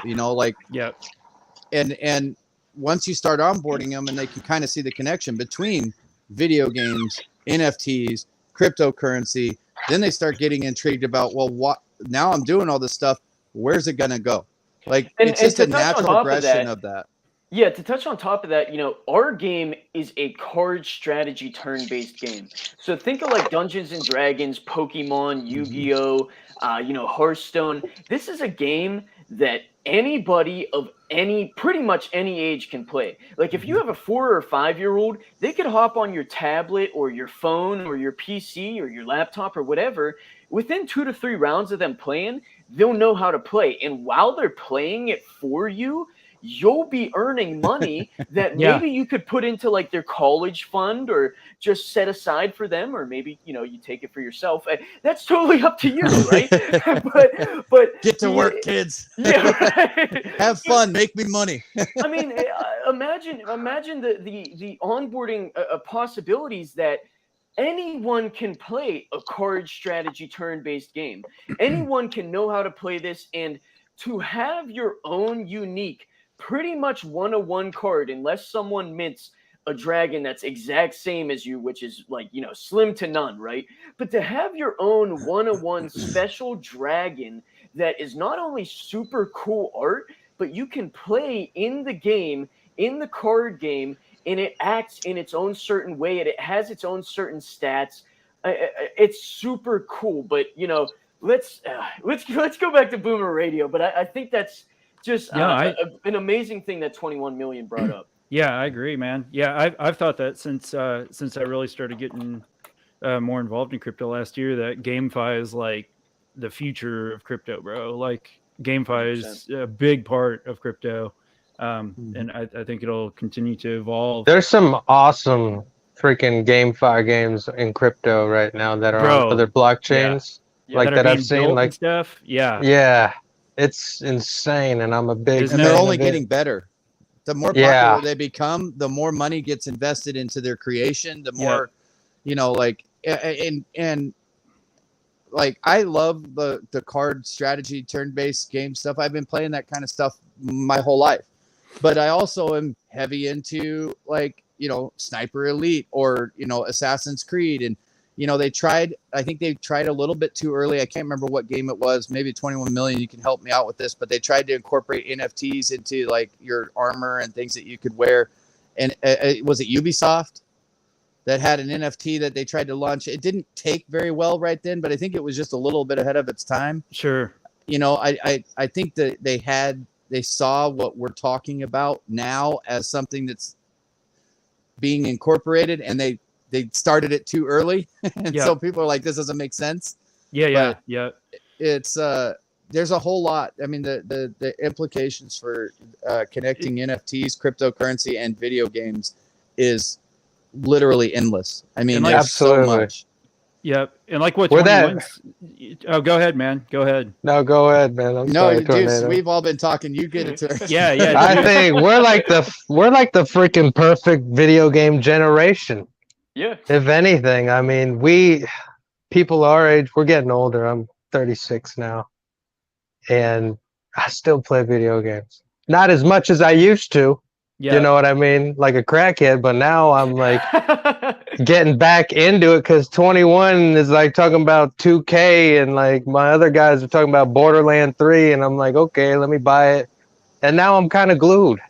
And once you start onboarding them, and they can kind of see the connection between video games, NFTs, cryptocurrency, then they start getting intrigued about, well, what now I'm doing all this stuff, where's it going to go? Like, it's just a natural progression of that. Yeah, to touch on top of that, our game is a card strategy turn-based game. So think of like Dungeons and Dragons, Pokemon, Yu-Gi-Oh, Hearthstone. This is a game that anybody of pretty much any age can play. Like, if you have a 4 or 5-year-old, they could hop on your tablet or your phone or your PC or your laptop or whatever. Within 2 to 3 rounds of them playing, they'll know how to play. And while they're playing it for you, you'll be earning money that Yeah. maybe you could put into like their college fund or just set aside for them, or maybe, you know, you take it for yourself. That's totally up to you, right? but Get to work, kids. Yeah, right. Have fun, make me money. I mean, imagine the onboarding possibilities that anyone can play a card strategy turn-based game. Anyone can know how to play this, and to have your own unique, pretty much one-of-one card, unless someone mints a dragon that's exact same as you, which is like, you know, slim to none, right? But to have your own one-of-one special dragon that is not only super cool art, but you can play in the game, in the card game, and it acts in its own certain way, and it has its own certain stats. It's super cool. But, you know, let's go back to Boomer Radio. But I think that's just an amazing thing that 21 million brought up. Yeah, I agree, man. Yeah, I've thought that since I really started getting more involved in crypto last year, that GameFi is like the future of crypto, bro. Like GameFi is a big part of crypto. And I think it'll continue to evolve. There's some awesome freaking GameFi games in crypto right now that are on other blockchains, like that I've seen, like stuff. Yeah, it's insane, and I'm a big. And they're only getting better. The more popular they become, the more money gets invested into their creation. The more, you know, like and like I love the card strategy turn-based game stuff. I've been playing that kind of stuff my whole life. But I also am heavy into, like, you know, Sniper Elite or, you know, Assassin's Creed. And, you know, I think they tried a little bit too early. I can't remember what game it was, maybe 21 million. You can help me out with this, but they tried to incorporate NFTs into like your armor and things that you could wear. And was it Ubisoft that had an NFT that they tried to launch? It didn't take very well right then, but I think it was just a little bit ahead of its time. Sure. You know, I think that they saw what we're talking about now as something that's being incorporated, and they started it too early. And so people are like, this doesn't make sense. Yeah. It's there's a whole lot. I mean, the implications for connecting NFTs, cryptocurrency, and video games is literally endless. I mean, there's so much. Yep. And like what? Oh, go ahead, man. Go ahead. No, go ahead, man. Dude, we've all been talking. You get it to Yeah. I think we're like the freaking perfect video game generation. Yeah. If anything, I mean, people our age, we're getting older. I'm 36 now, and I still play video games. Not as much as I used to. Yeah. You know what I mean? Like a crackhead, but now I'm like getting back into it because 21 is like talking about 2K, and like my other guys are talking about Borderlands 3, and I'm like, okay, let me buy it. And now I'm kind of glued,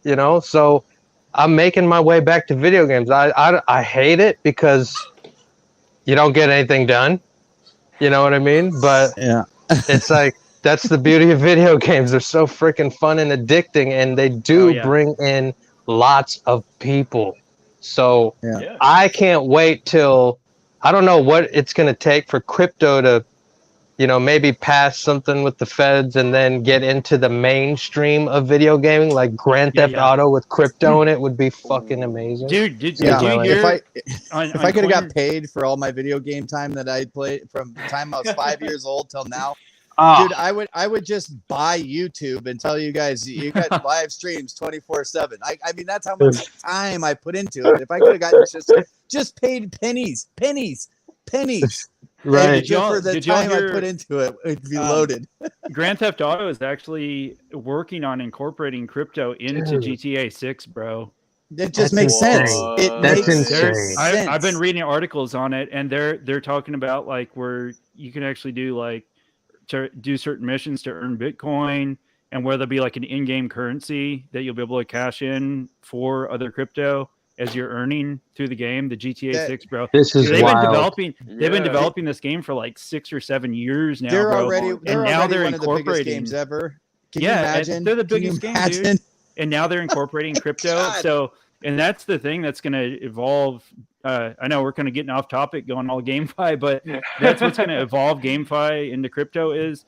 you know? So I'm making my way back to video games. I hate it because you don't get anything done. You know what I mean? But yeah, it's like, that's the beauty of video games. They're so freaking fun and addicting, and they do bring in lots of people. So I can't wait till, I don't know what it's going to take for crypto to, you know, maybe pass something with the feds and then get into the mainstream of video gaming, like Grand Theft Auto with crypto in it would be fucking amazing. Dude, did you hear? If I could have got paid for all my video game time that I played from the time I was 5 years old till now, dude, I would just buy YouTube and tell you guys you got live streams 24/7. I mean, that's how much time I put into it. If I could have gotten just paid pennies. Right. For the time I put into it, it'd be loaded. Grand Theft Auto is actually working on incorporating crypto into GTA 6, bro. It just makes sense. That's insane. I've been reading articles on it, and they're talking about like where you can actually do like to do certain missions to earn Bitcoin, and where there'll be like an in-game currency that you'll be able to cash in for other crypto as you're earning through the game. The GTA 6, bro. This is wild. They've been developing this game for like 6 or 7 years now, they're bro. Now they're one incorporating of the biggest games ever. Can you imagine? They're the biggest game, dude. And now they're incorporating crypto. So, and that's the thing that's going to evolve. I know we're kind of getting off topic, going all GameFi, but that's what's going to evolve GameFi into crypto is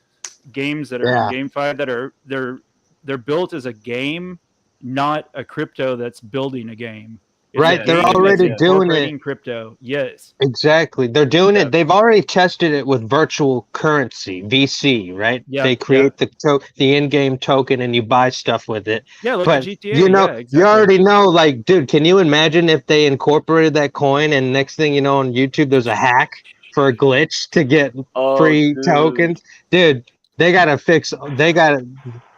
games that are GameFi that they're they're built as a game, not a crypto that's building a game. It's Right, a they're game that's already doing it. incorporating crypto. Yes. Exactly. They're doing Yeah. it. They've already tested it with virtual currency, VC, right? Yeah, They create the in-game token and you buy stuff with it. Yeah, look But, at GTA. you know, yeah, exactly. you already know, like, dude, can you imagine if they incorporated that coin and next thing you know on YouTube there's a hack for a glitch to get free tokens? Dude, they got to fix, they got to,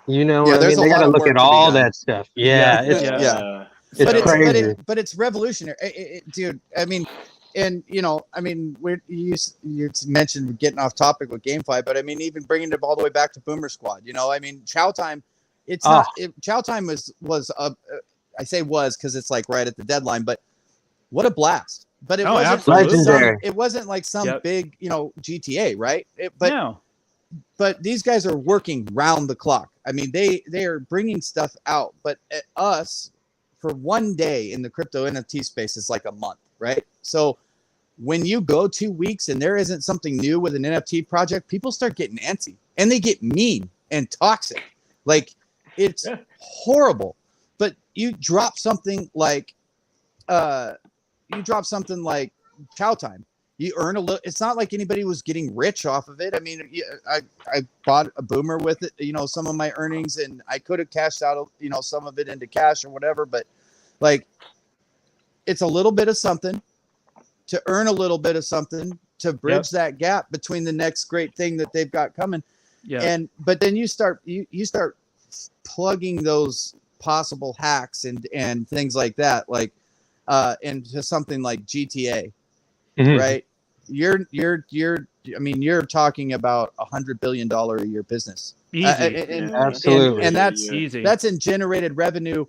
you know, Yeah, what I there's mean? a They got lot to of look work at to be all done. that stuff. Yeah, it's But crazy. but it's revolutionary, dude. I mean, and you know, I mean, you mentioned getting off topic with GameFi, but I mean, even bringing it all the way back to Boomer Squad. You know, I mean, Chow Time. It's not. Chow Time was I say was because it's like right at the deadline, but what a blast! But it wasn't absolutely. Legendary. it wasn't like some big, you know, GTA, right? But no. But these guys are working round the clock. I mean, they are bringing stuff out, but at us for one day in the crypto NFT space is like a month, right? So when you go 2 weeks and there isn't something new with an NFT project, people start getting antsy and they get mean and toxic. Like it's horrible. But you drop something like Chow Time. You earn a little. It's not like anybody was getting rich off of it. I mean, I bought a Boomer with it, you know, some of my earnings, and I could have cashed out, you know, some of it into cash or whatever. But like, it's a little bit of something to earn a little bit of something to bridge that gap between the next great thing that they've got coming. Yeah. But then you start plugging those possible hacks and things like that, like into something like GTA. Mm-hmm. Right. You're talking about $100 billion a year business. Easy. Absolutely. And that's easy. That's in generated revenue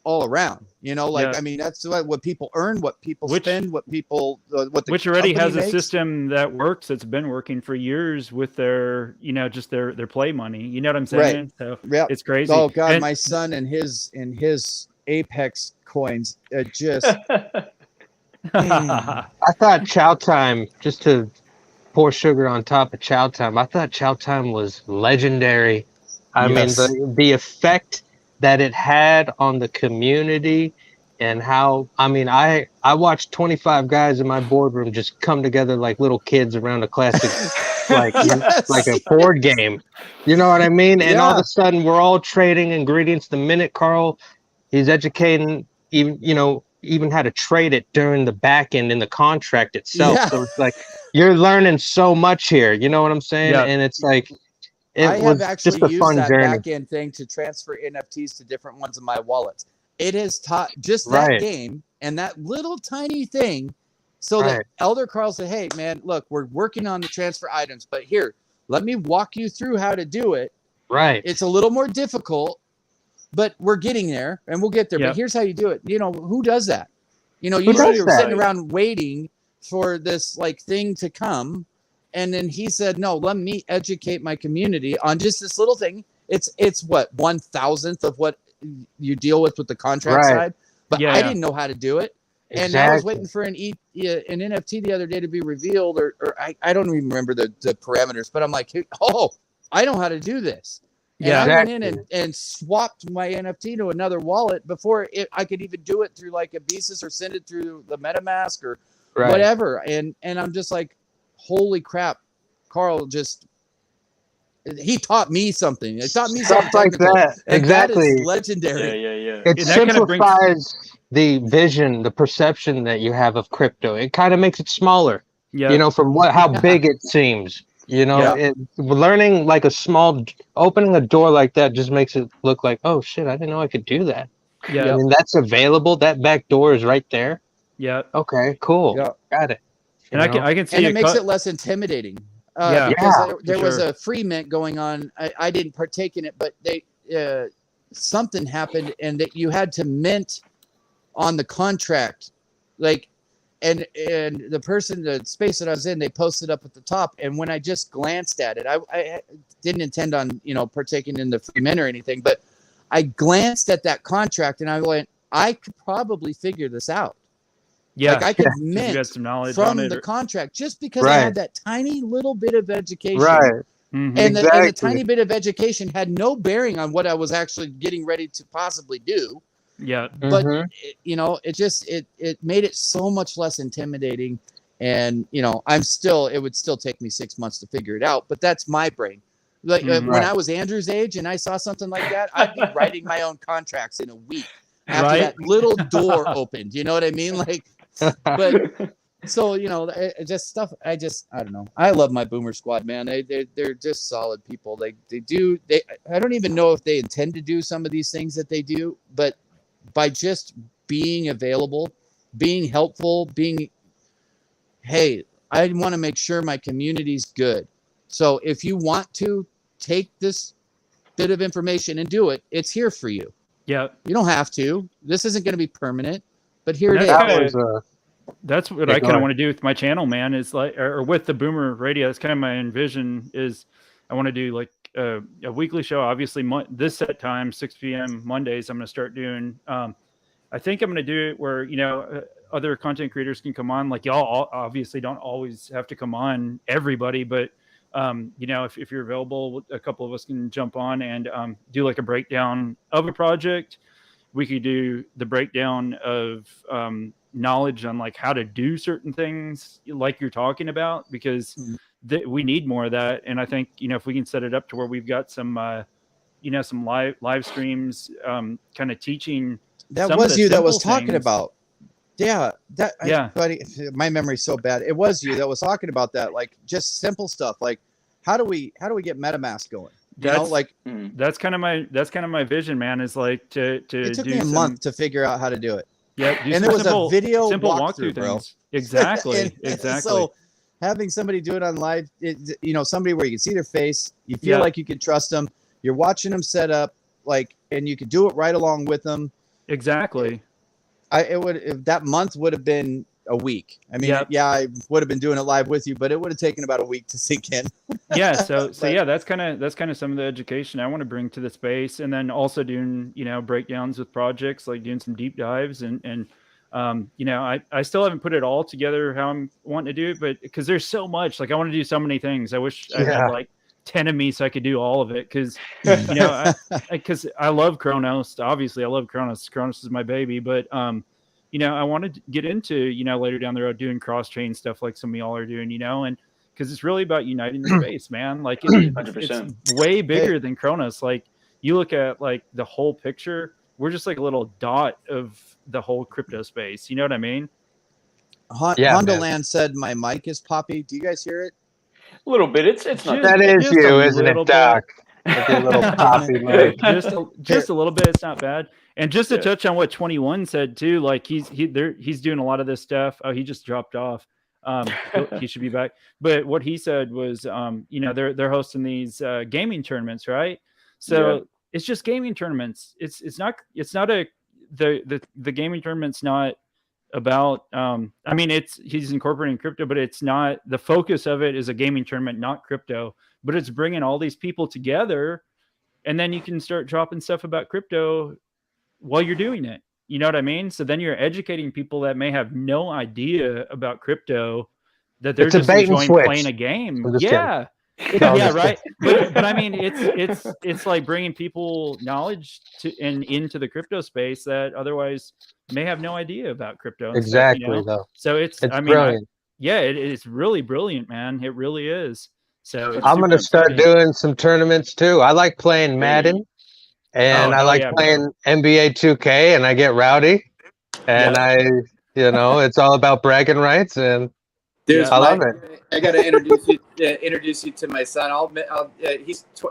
all around, you know, like, I mean, that's what people earn, what people spend, what which already has makes. a system that works. That's been working for years with their, you know, just their play money. You know what I'm saying? Right. So it's crazy. Oh God, my son and his Apex coins just. I thought Chow Time, just to pour sugar on top of Chow Time, I thought Chow Time was legendary. I mean, the effect that it had on the community and how, I mean, I watched 25 guys in my boardroom just come together like little kids around a classic, like a board game. You know what I mean? And all of a sudden we're all trading ingredients. The minute Carl, he's educating, even how to trade it during the back end in the contract itself. Yeah. So it's like you're learning so much here. You know what I'm saying? Yeah. And it's like I have actually used that back end thing to transfer NFTs to different ones of my wallets. It has taught just that game and that little tiny thing, so that Elder Carl said, "Hey, man, look, we're working on the transfer items, but here, let me walk you through how to do it. Right? It's a little more difficult." But we're getting there, and we'll get there. But here's how you do it. You know, who does that? You know, usually you're sitting around waiting for this like thing to come, and then he said, "No, let me educate my community on just this little thing. It's what 1,000th of what you deal with the contract side, but I didn't know how to do it, and I was waiting for an NFT the other day to be revealed, or I don't even remember the parameters, but I'm like, oh, I know how to do this." And I went in and swapped my NFT to another wallet before I could even do it through like a Besis or send it through the MetaMask or whatever. And I'm just like, holy crap, Carl he taught me something. It taught me something like that. And exactly. That is legendary. Yeah. It simplifies the vision, the perception that you have of crypto. It kind of makes it smaller. Yeah. You know, from how big it seems. You know, learning like opening a door like that just makes it look like, oh shit, I didn't know I could do that. Yeah. I mean, that's available. That back door is right there. Yeah. Okay, cool. Yep. Got it. And I can see and it makes it less intimidating. Because there was a free mint going on. I didn't partake in it, but something happened and that you had to mint on the contract. Like, and the space that I was in, they posted up at the top. And when I just glanced at it, I didn't intend on, partaking in the free mint or anything, but I glanced at that contract and I went, I could probably figure this out. Yeah. Like I could mint some knowledge from on it the contract just because I had that tiny little bit of education Mhm. And the Exactly. tiny bit of education had no bearing on what I was actually getting ready to possibly do. Yeah. But Mhm. it made it so much less intimidating. And it would still take me 6 months to figure it out, but that's my brain. Like Mhm. when Right. I was Andrew's age and I saw something like that, I'd be writing my own contracts in a week after Right. that little door opened. You know what I mean? Like, but so just stuff. I don't know. I love my Boomer Squad, man. They're just solid people. They I don't even know if they intend to do some of these things that they do, but by just being available, being helpful, hey, I want to make sure my community's good. So if you want to take this bit of information and do it, it's here for you. Yeah. You don't have to. This isn't going to be permanent, but here it is. That's That kinda- was That's what Yeah, I go kind of ahead. want to do with my channel, man. Is like, or with the Boomer Radio. That's kind of my envision. Is I want to do like a weekly show. Obviously, this set time, 6 p.m. Mondays. I'm going to start doing. I think I'm going to do it where other content creators can come on. Like y'all obviously don't always have to come on, everybody, but if you're available, a couple of us can jump on and do like a breakdown of a project. We could do the breakdown of knowledge on like how to do certain things like you're talking about, because we need more of that. And I think if we can set it up to where we've got some some live streams kind of teaching That some of was the you that was simple talking things. about. Yeah, Yeah. buddy, my memory's so bad. It was you that was talking about that, like just simple stuff, like how do we get MetaMask going? That's kind of my vision, man. Is like to it took do me a month to figure out how to do it. Yeah, do And some there was simple, a video simple walkthrough, bro. things. Exactly, And exactly. So having somebody do it on live, somebody where you can see their face, you feel like you can trust them. You're watching them set up, and you could do it right along with them. Exactly. That month would have been a week. I mean, I would have been doing it live with you, but it would have taken about a week to sink in. Yeah. So yeah, that's kind of some of the education I want to bring to the space, and then also doing breakdowns with projects, like doing some deep dives and I still haven't put it all together how I'm wanting to do it, but because there's so much, like I want to do so many things. I wish I had like 10 of me so I could do all of it, because because I love CRONOS. Obviously I love CRONOS. CRONOS is my baby, but I want to get into later down the road doing cross-chain stuff like some of y'all are doing, and because it's really about uniting the space, man. Like it's way bigger than CRONOS. Like you look at like the whole picture, we're just like a little dot of the whole crypto space. You know what I mean? Honda Land said my mic is poppy. Do you guys hear it? A little bit. It's not. That is you, isn't it, Doc? With your little poppy mic. Just a little bit. It's not bad. And just to touch on what 21 said too, like he's doing a lot of this stuff. Oh, he just dropped off. He should be back. But what he said was, they're hosting these gaming tournaments, right? So it's just gaming tournaments. It's not the gaming tournament's not about he's incorporating crypto, but it's not, the focus of it is a gaming tournament, not crypto, but it's bringing all these people together, and then you can start dropping stuff about crypto while you're doing it. You know what I mean? So then you're educating people that may have no idea about crypto, that they're just enjoying playing a game. Yeah. Yeah, right. But I mean, it's like bringing people knowledge into the crypto space that otherwise may have no idea about crypto. Exactly. Stuff, So it's brilliant. It's really brilliant, man. It really is. So I'm going to start doing some tournaments too. I like playing Madden, and I like playing NBA 2K, and I get rowdy, and it's all about bragging rights, and I love it. I got to introduce you to my son.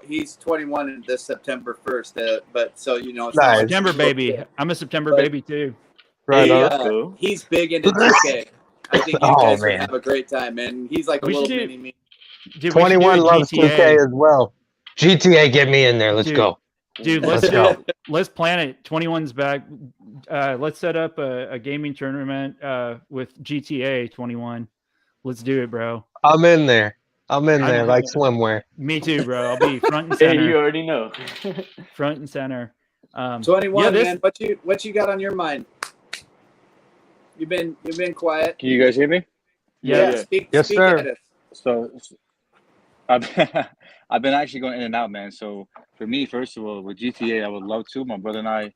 He's 21 this September 1st. But so Nice. September baby. I'm a September baby too. Right. He's big into 2K. I think you guys would have a great time, man. He's like a little mini me. 21 loves GTA as well. GTA, get me in there. Let's go. Dude, let's plan it. 21's back. Let's set up a gaming tournament with GTA 21. Let's do it, bro. I'm in there like swimwear. Me too, bro. I'll be front and center. Hey, you already know. Front and center. 21, man. What you got on your mind? You've been quiet. Can you guys hear me? Yeah. Speak sir. at us. So I've been actually going in and out, man. So for me, first of all, with GTA, I would love to. My brother and I,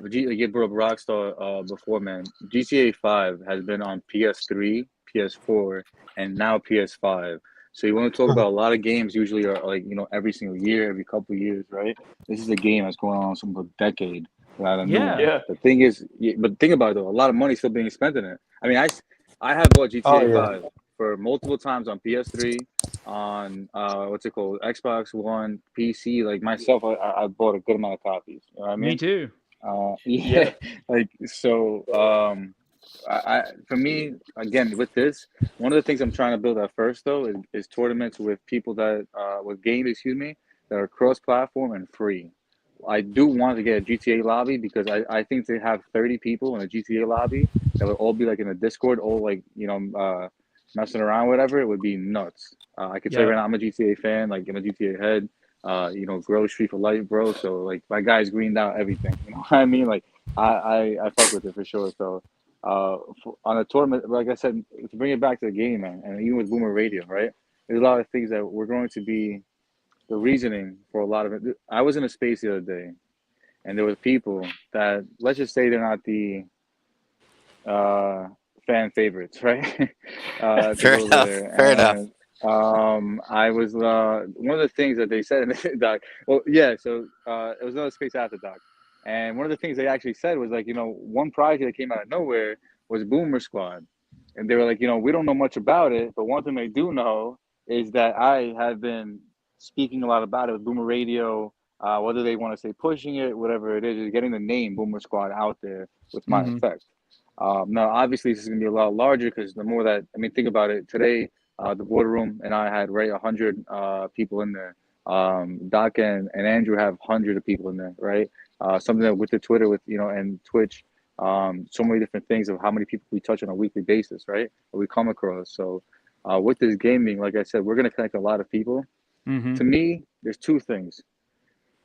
get brought up Rockstar before, man. GTA 5 has been on PS3, PS4, and now PS5. So you want to talk about a lot of games usually are like, every single year, every couple of years, right? This is a game that's going on some decade without a new Yeah. one. Yeah. The thing is, but think about it though, a lot of money still being spent in it. I mean, I have bought GTA 5 for multiple times on PS3, on what's it called, Xbox One, PC. Like myself, I bought a good amount of copies. You know what I mean? Me too. Yeah, like so. For me, again, with this, one of the things I'm trying to build at first though is tournaments with people that with games, excuse me, that are cross-platform and free. I do want to get a GTA lobby because I think to have 30 people in a GTA lobby that would all be like in a Discord, all like messing around, whatever, it would be nuts. I can tell you right now, I'm a GTA fan, like I'm a GTA head. Grow Street for life, bro. So like my guy's greened out everything. You know what I mean? Like I fuck with it for sure. So on a tournament, like I said, to bring it back to the game, man, and even with Boomer Radio, right? There's a lot of things that we're going to be the reasoning for a lot of it. I was in a space the other day, and there was people that, let's just say they're not the fan favorites, right? Fair enough. Fair enough. I was one of the things that they said, Doc. Well, yeah. So it was another space after Doc, and one of the things they actually said was like, one project that came out of nowhere was Boomer Squad, and they were like, we don't know much about it, but one thing they do know is that I have been speaking a lot about it with Boomer Radio. Whether they want to say pushing it, whatever it is getting the name Boomer Squad out there with my effect. Now, obviously, this is going to be a lot larger because the more that, think about it. Today, the boardroom and I had 100 people in there. Doc and Andrew have hundreds of people in there, right? Something that with the Twitter, and Twitch, so many different things of how many people we touch on a weekly basis, right? Or we come across. So with this gaming, like I said, we're going to connect a lot of people. To me, there's two things.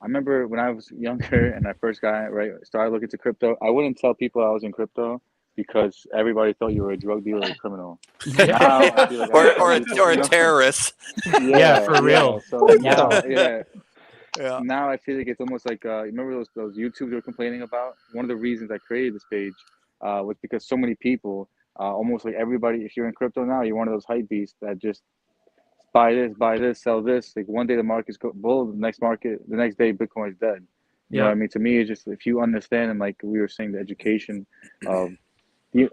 I remember when I was younger and I first started looking to crypto, I wouldn't tell people I was in crypto because everybody thought you were a drug dealer or a criminal. Now, I feel like or a terrorist. Yeah, for real. So now, Yeah. now I feel like it's almost like remember those YouTubes were complaining about? One of the reasons I created this page was because so many people, almost like everybody, if you're in crypto now, you're one of those hype beasts that just buy this, sell this. Like one day the market's bull, the next day Bitcoin is dead. You know what I mean? To me, it's just if you understand, and like we were saying, the education of,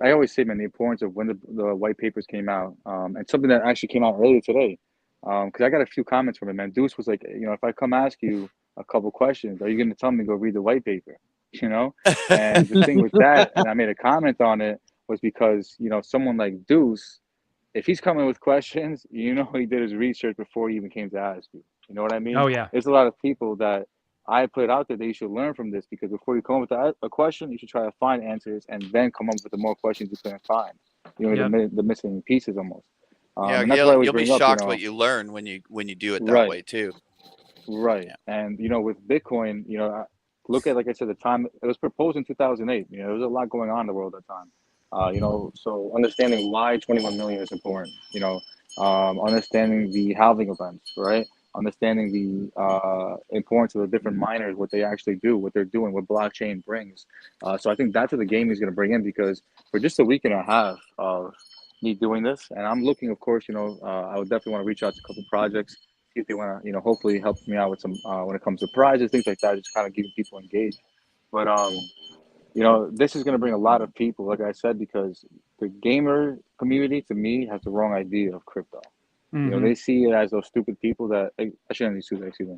I always say, man, the importance of when the white papers came out, and something that actually came out earlier today, because I got a few comments from it, man. Deuce was like, if I come ask you a couple questions, are you going to tell me to go read the white paper? And the thing with that, and I made a comment on it, was because, someone like Deuce, if he's coming with questions, he did his research before he even came to ask you. You know what I mean? Oh, yeah. There's a lot of people that I put out there that you should learn from this, because before you come up with a question, you should try to find answers and then come up with the more questions you couldn't find. The missing pieces almost. And that's you'll be shocked what you learn when you do it that way too. Right. Yeah. And with Bitcoin, look at, like I said, the time it was proposed in 2008. There was a lot going on in the world at the time. So understanding why 21 million is important. Understanding the halving events, right? Understanding the importance of the different miners, what they actually do, what they're doing, what blockchain brings. So I think that's what the game is going to bring in, because for just a week and a half of me doing this, and I'm looking, of course, I would definitely want to reach out to a couple projects, see if they want to, hopefully help me out with some when it comes to prizes, things like that, just kind of keeping people engaged. But this is going to bring a lot of people, like I said, because the gamer community, to me, has the wrong idea of crypto. They see it as those stupid people that I shouldn't use that, excuse me.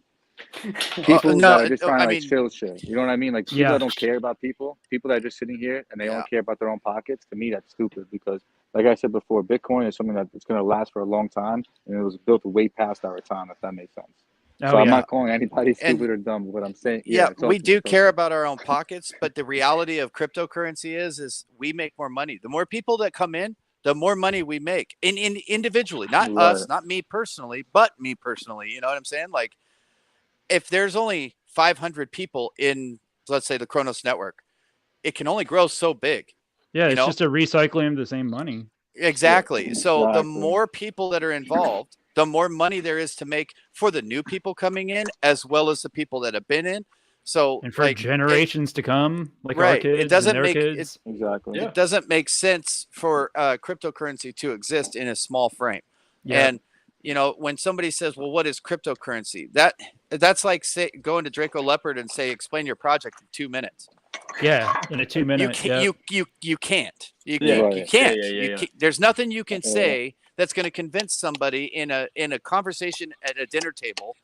People that are just trying to chill shit. You know what I mean? Like people that don't care about people that are just sitting here and they don't care about their own pockets. To me, that's stupid, because, like I said before, Bitcoin is something that's going to last for a long time, and it was built way past our time, if that makes sense. So I'm not calling anybody stupid or dumb. What I'm saying, we do care about our own pockets, but the reality of cryptocurrency is we make more money. The more people that come in, the more money we make in individually, not us, not me personally, but me personally. You know what I'm saying? Like, if there's only 500 people in, let's say, the CRONOS network, it can only grow so big. Yeah, it's just a recycling of the same money. Exactly. So the more people that are involved, the more money there is to make for the new people coming in, as well as the people that have been in. So, And for like, generations to come, like our right, kids it doesn't and their make kids. Exactly. it doesn't make sense for cryptocurrency to exist in a small frame. Yeah. And you know, when somebody says, "Well, what is cryptocurrency?" That's like going to Draco Leopard and say, "Explain your project in 2 minutes." Yeah, in a 2 minute. You can't. You can't. You Right. can't. Yeah. You can't. There's nothing you can say that's going to convince somebody in a conversation at a dinner table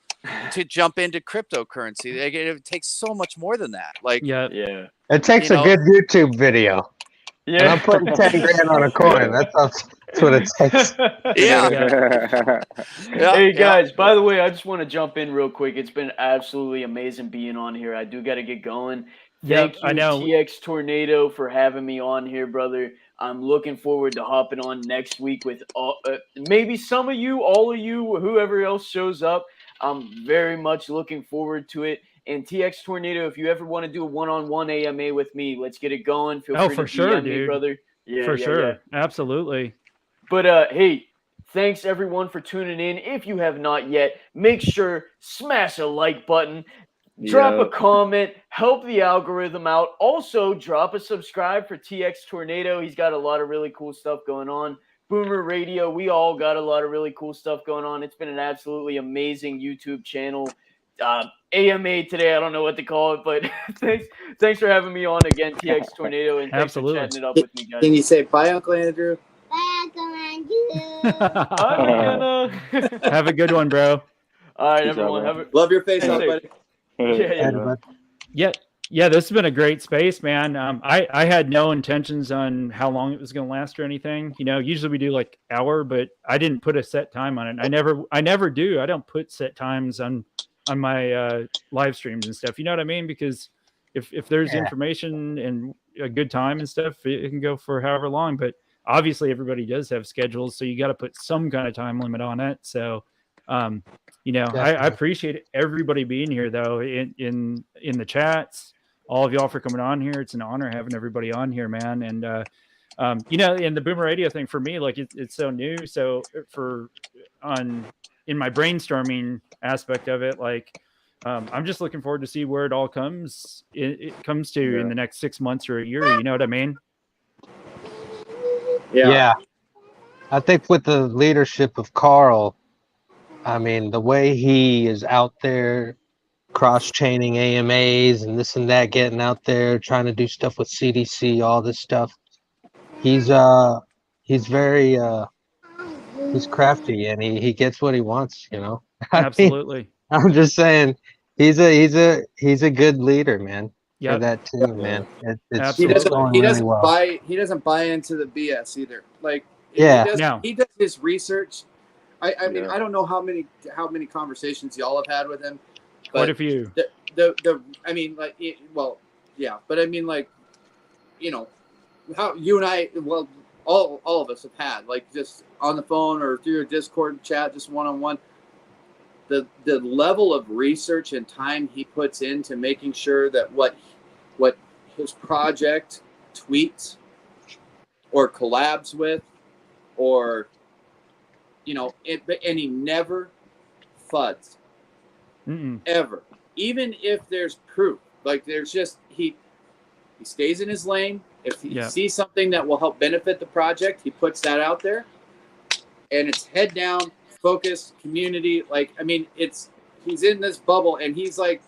to jump into cryptocurrency. Like, it takes so much more than that. Like, Yeah. Yeah. It takes You a know- good YouTube video. And Yeah. I'm putting 10 grand on a coin. That's what it takes. yeah. Hey Yeah. guys, by the way, I just want to jump in real quick. It's been absolutely amazing being on here. I do got to get going. Yep, Thank I you, know. TX Tornado, for having me on here, brother. I'm looking forward to hopping on next week with maybe some of you, all of you, whoever else shows up. I'm very much looking forward to it. And TX Tornado, if you ever want to do a one-on-one AMA with me, let's get it going. Feel Oh, free for to sure, DM me, dude. brother. Yeah, For yeah, sure. yeah. Absolutely. But hey, thanks everyone for tuning in. If you have not yet, make sure smash a like button, drop a comment, help the algorithm out. Also, drop a subscribe for TX Tornado. He's got a lot of really cool stuff going on. Boomer Radio, we all got a lot of really cool stuff going on. It's been an absolutely amazing YouTube channel. AMA today, I don't know what to call it, but thanks for having me on again, TX Tornado, and thanks Absolutely. for chatting it up with me, guys. Can you say bye, Uncle Andrew? Bye, Uncle Andrew. Bye, Anna. Have a good one, bro. All right, Peace out, everyone. bro. Have a Love your face, Stay safe. buddy. yeah. Yeah, this has been a great space, man. I had no intentions on how long it was going to last or anything. You know, usually we do like hour, but I didn't put a set time on it. I never do. I don't put set times on my live streams and stuff. You know what I mean? Because if there's information and a good time and stuff, it can go for however long. But obviously, everybody does have schedules, so you got to put some kind of time limit on it. So, you know, I appreciate everybody being here, though, in the chats. All of y'all for coming on here. It's an honor having everybody on here, man. And you know, in the Boomer Radio thing for me, like it's so new. So in my brainstorming aspect of it, like I'm just looking forward to see where it all comes. It comes to in the next 6 months or a year. You know what I mean? Yeah. I think with the leadership of Carl, I mean, the way he is out there cross-chaining AMAs and this and that, getting out there, trying to do stuff with CDC, all this stuff. He's very he's crafty and he gets what he wants, you know. Absolutely. I'm just saying he's a good leader, man. Yep. For that team, man. It's He doesn't. going He really doesn't well. buy. He doesn't buy into the BS either. Like, Yeah. he does his research. I mean, Yeah. I don't know how many conversations y'all have had with him. Quite But a few. the I mean, like, well, yeah, but I mean, like, you know, how you and I, well, all of us have had, like, just on the phone or through a Discord chat, just one-on-one. The level of research and time he puts into making sure that what his project tweets or collabs with, or, you know, and he never fuds. Ever, even if there's proof, like there's just he stays in his lane. If he sees something that will help benefit the project, he puts that out there, and it's head down, focus, community. Like, I mean, he's in this bubble, and he's like,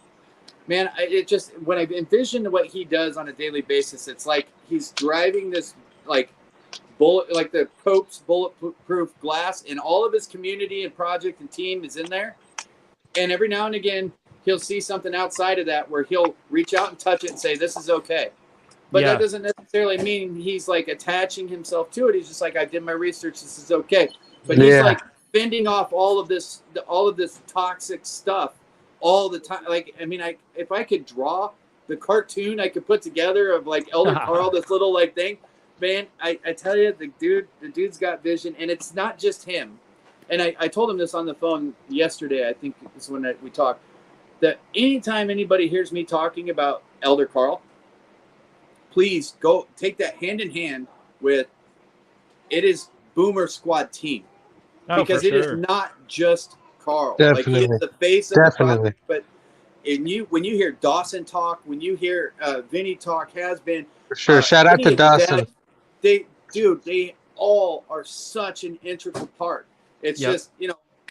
man, it just, when I envision what he does on a daily basis, it's like he's driving this like like the Pope's bulletproof glass, and all of his community and project and team is in there. And every now and again, he'll see something outside of that where he'll reach out and touch it and say, this is okay. But that doesn't necessarily mean he's like attaching himself to it. He's just like, I did my research. This is okay. But he's like fending off all of this toxic stuff all the time. Like, I mean, if I could draw the cartoon I could put together of like Elder Carl, this little like thing, man, I tell you, the dude's got vision, and it's not just him. And I told him this on the phone yesterday. I think it's when we talked, that anytime anybody hears me talking about Elder Carl, please go take that hand in hand with, it is Boomer Squad team. Oh, because for it is sure. not just Carl. Like he is Definitely. the face of the Definitely. project. But when you hear Dawson talk, when you hear Vinny talk, has been For sure. Shout out to Vinny and Dawson. Dad, they all are such an integral part. It's Yep. just,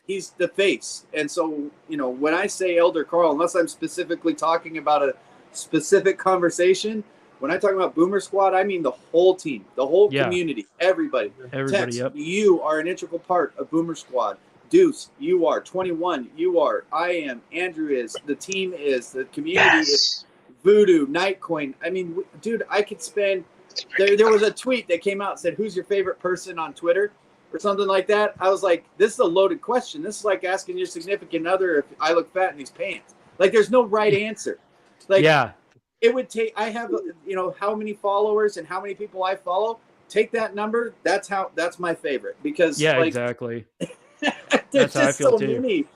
he's the face. And so, when I say Elder Carl, unless I'm specifically talking about a specific conversation, when I talk about Boomer Squad, I mean the whole team, the whole Yeah. community, everybody. Everybody, Tex, yep. you are an integral part of Boomer Squad. Deuce, you are. 21, you are. I am. Andrew is. The team is. The community is. Voodoo, Nightcoin. I mean, dude, I could spend. There was a tweet that came out and said, "Who's your favorite person on Twitter?" or something like that. I was like, "This is a loaded question. This is like asking your significant other if I look fat in these pants." Like, there's no right answer. Like, Yeah. it would take. I have, how many followers and how many people I follow. Take that number. That's my favorite because Yeah, like, exactly. there's That's how I just feel so too. many.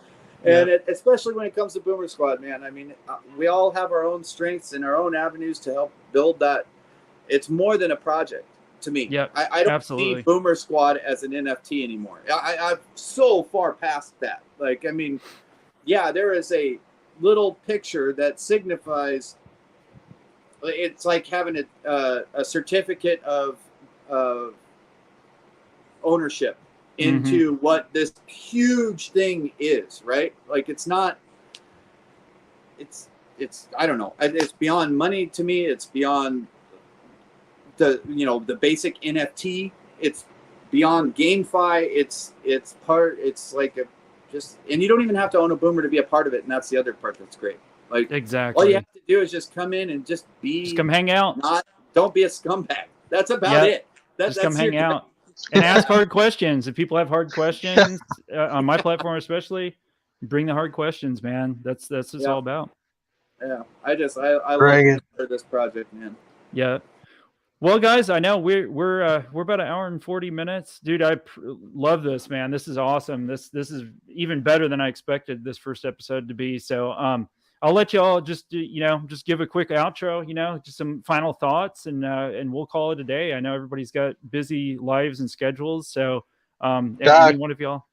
Yeah. And especially when it comes to Boomer Squad, man. I mean, we all have our own strengths and our own avenues to help build that. It's more than a project to me. Yep, I don't absolutely. see Boomer Squad as an NFT anymore. I'm so far past that. Like, I mean, yeah, there is a little picture that signifies. It's like having a certificate of ownership into what this huge thing is, right? Like, it's not. It's I don't know. It's beyond money to me. It's beyond the basic NFT. It's beyond GameFi. It's like and you don't even have to own a Boomer to be a part of it, and that's the other part that's great. Like, Exactly. all you have to do is just come in and just come hang out. Don't be a scumbag. That's about it. That's come hang out and ask hard questions. If people have hard questions on my platform, especially, bring the hard questions, man. That's what it's all about. Yeah, I love this project, man. Yeah. Well, guys, I know we're about an hour and 40 minutes, dude. I love this, man. This is awesome. This is even better than I expected this first episode to be. So, I'll let y'all just give a quick outro, just some final thoughts, and we'll call it a day. I know everybody's got busy lives and schedules, so any one of y'all.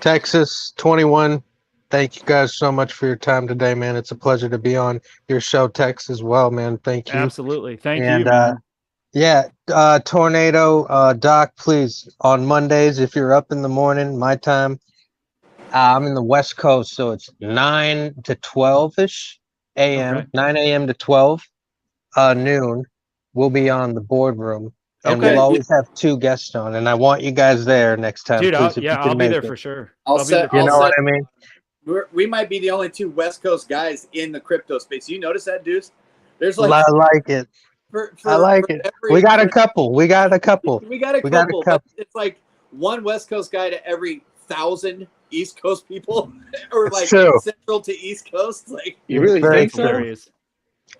Texas 21. Thank you guys so much for your time today, man. It's a pleasure to be on your show, Tex, as well, man. Thank you. Absolutely. Thank you, man. Yeah, Tornado, Doc, please, on Mondays, if you're up in the morning, my time, I'm in the West Coast, so it's 9 to 12-ish a.m., Okay. 9 a.m. to 12 noon. We'll be on the boardroom, and Okay. we'll always have 2 guests on, and I want you guys there next time, Dude, please, if you can I'll be make there it. for sure. You know what I mean? We might be the only 2 West Coast guys in the crypto space. You notice that, Deuce? There's like, I like it. I like it. We got a couple. We got a couple. But it's like one West Coast guy to every 1,000 East Coast people, or like Central to East Coast. Like, you really think so? Hilarious.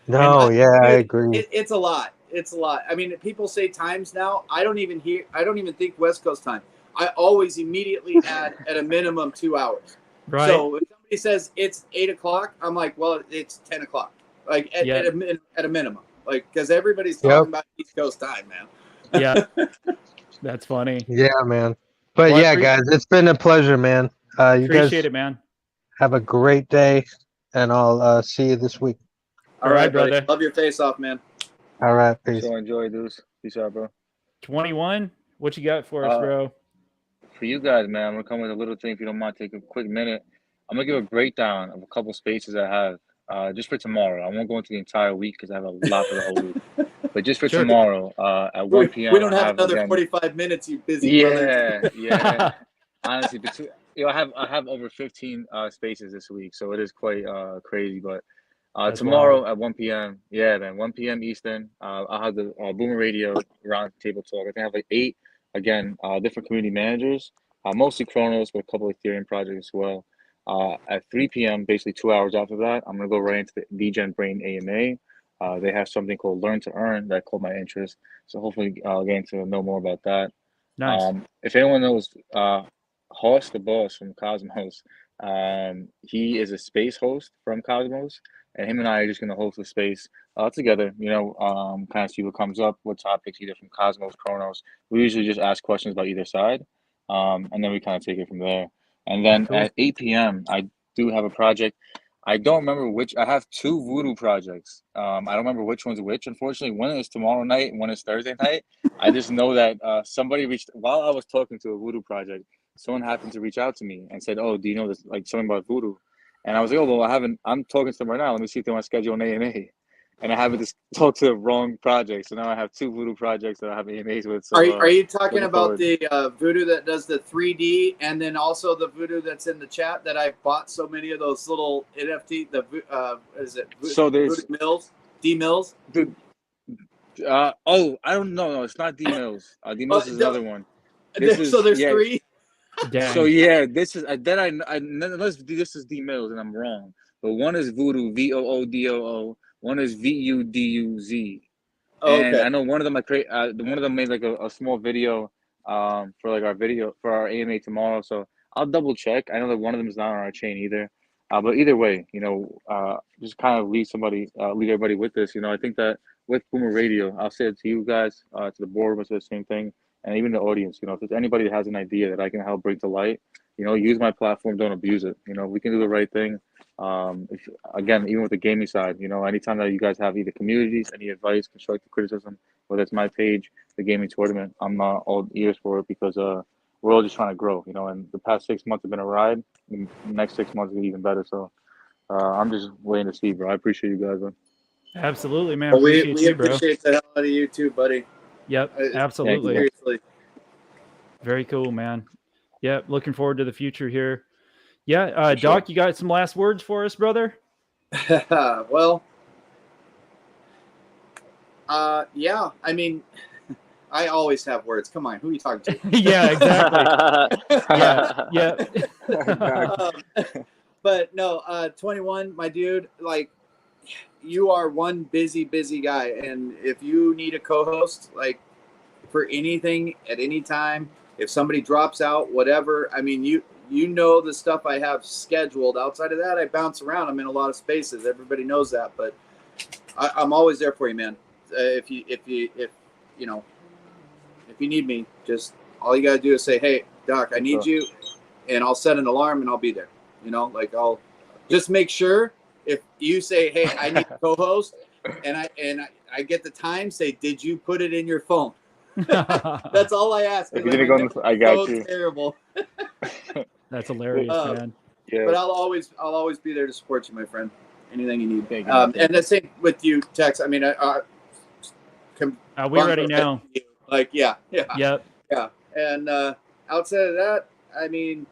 No, I agree. It's a lot. It's a lot. I mean, people say times now. I don't even think West Coast time. I always immediately add at a minimum 2 hours. Right. So if somebody says it's 8 o'clock, I'm like, well, it's 10 o'clock. Like at a minimum. Like, because everybody's talking about East Coast time, man. Yeah. That's funny. Yeah, man. But guys, it's been a pleasure, man. You appreciate guys it, man. have a great day, and I'll see you this week. All right, brother. buddy. Love your face off, man. All right, peace. So enjoy, Deuce. Peace out, bro. 21, what you got for us, bro? For you guys, man, I'm gonna come with a little thing. If you don't mind, take a quick minute. I'm gonna give a breakdown of a couple spaces I have. Just for tomorrow. I won't go into the entire week because I have a lot for the whole week. But just for tomorrow, at 1 p.m. We don't have another 45 minutes, you busy brother. Yeah. Honestly, I have over 15 spaces this week, so it is quite crazy. But tomorrow at 1 p.m., 1 p.m. Eastern, I'll have the Boomer Radio round table talk. I think I have like 8, again, different community managers, mostly CRONOS, but a couple of Ethereum projects as well. At 3 p.m., basically 2 hours after that, I'm going to go right into the Degen Brain AMA. They have something called Learn to Earn that caught my interest. So hopefully I'll get to know more about that. Nice. If anyone knows Horst, the boss from Cosmos, he is a space host from Cosmos. And him and I are just going to host a space together, kind of see what comes up, what topics, either from Cosmos, CRONOS. We usually just ask questions about either side. and then we kind of take it from there. And then at 8 p.m., I do have a project. I don't remember which. I have two voodoo projects. I don't remember which one's which. Unfortunately, one is tomorrow night and one is Thursday night. I just know that somebody reached while I was talking to a voodoo project. Someone happened to reach out to me and said, "Oh, do you know this? Like something about voodoo?" And I was like, "Oh, well, I haven't. I'm talking to them right now. Let me see if they want to schedule an AMA." And I haven't just talked to the wrong project. So now I have two voodoo projects that I have AMAs with. So, are you talking looking about forward. the voodoo that does the 3D, and then also the voodoo that's in the chat that I bought so many of those little NFT? Is it So there's Voodoo Mills? D Mills? dude. Oh, I don't know. No, it's not D Mills. D Mills is another one. This is So there's three. Dang. So yeah, this is then unless this is D Mills and I'm wrong. But one is Voodoo, VOODOO. One is VUDUZ. And Okay. I know one of them one of them made like a small video for like our AMA tomorrow. So I'll double check. I know that one of them is not on our chain either. But either way, just kind of lead everybody with this. I think that with Boomer Radio, I'll say it to you guys, to the board, was the same thing, and even the audience. If there's anybody that has an idea that I can help bring to light, use my platform, don't abuse it. We can do the right thing. Again, even with the gaming side, anytime that you guys have either communities, any advice, constructive criticism, whether it's my page, the gaming tournament, I'm all ears for it because we're all just trying to grow, and the past 6 months have been a ride. The next 6 months will be even better. So I'm just waiting to see, bro. I appreciate you guys, man. Absolutely, man. Well, we Appreciate you, bro. appreciate the hell out of you too, buddy. Yep, absolutely. Seriously. Very cool, man. Yep, looking forward to the future here. Yeah, For Doc, sure. you got some last words for us, brother? Well, yeah. I mean, I always have words. Come on, who are you talking to? Yeah, exactly. Yeah. But no, 21, my dude, like, you are one busy guy, and if you need a co-host, like, for anything at any time, if somebody drops out, whatever, I mean, you know the stuff I have scheduled. Outside of that, I bounce around. I'm in a lot of spaces. Everybody knows that, but I'm always there for you, man. If you need me, just all you gotta do is say, "Hey, Doc, I need you," and I'll set an alarm and I'll be there. Like, I'll just make sure if you say, "Hey, I need a co-host," and I get the time, say, "Did you put it in your phone?" That's all I ask. If you're gonna go on I got you. Terrible. That's hilarious, man. Yeah. But I'll always be there to support you, my friend. Anything you need. Thank you. And the same with you, Tex. I mean, We ready now? Like, yeah. Yep. Yeah. And outside of that, I mean,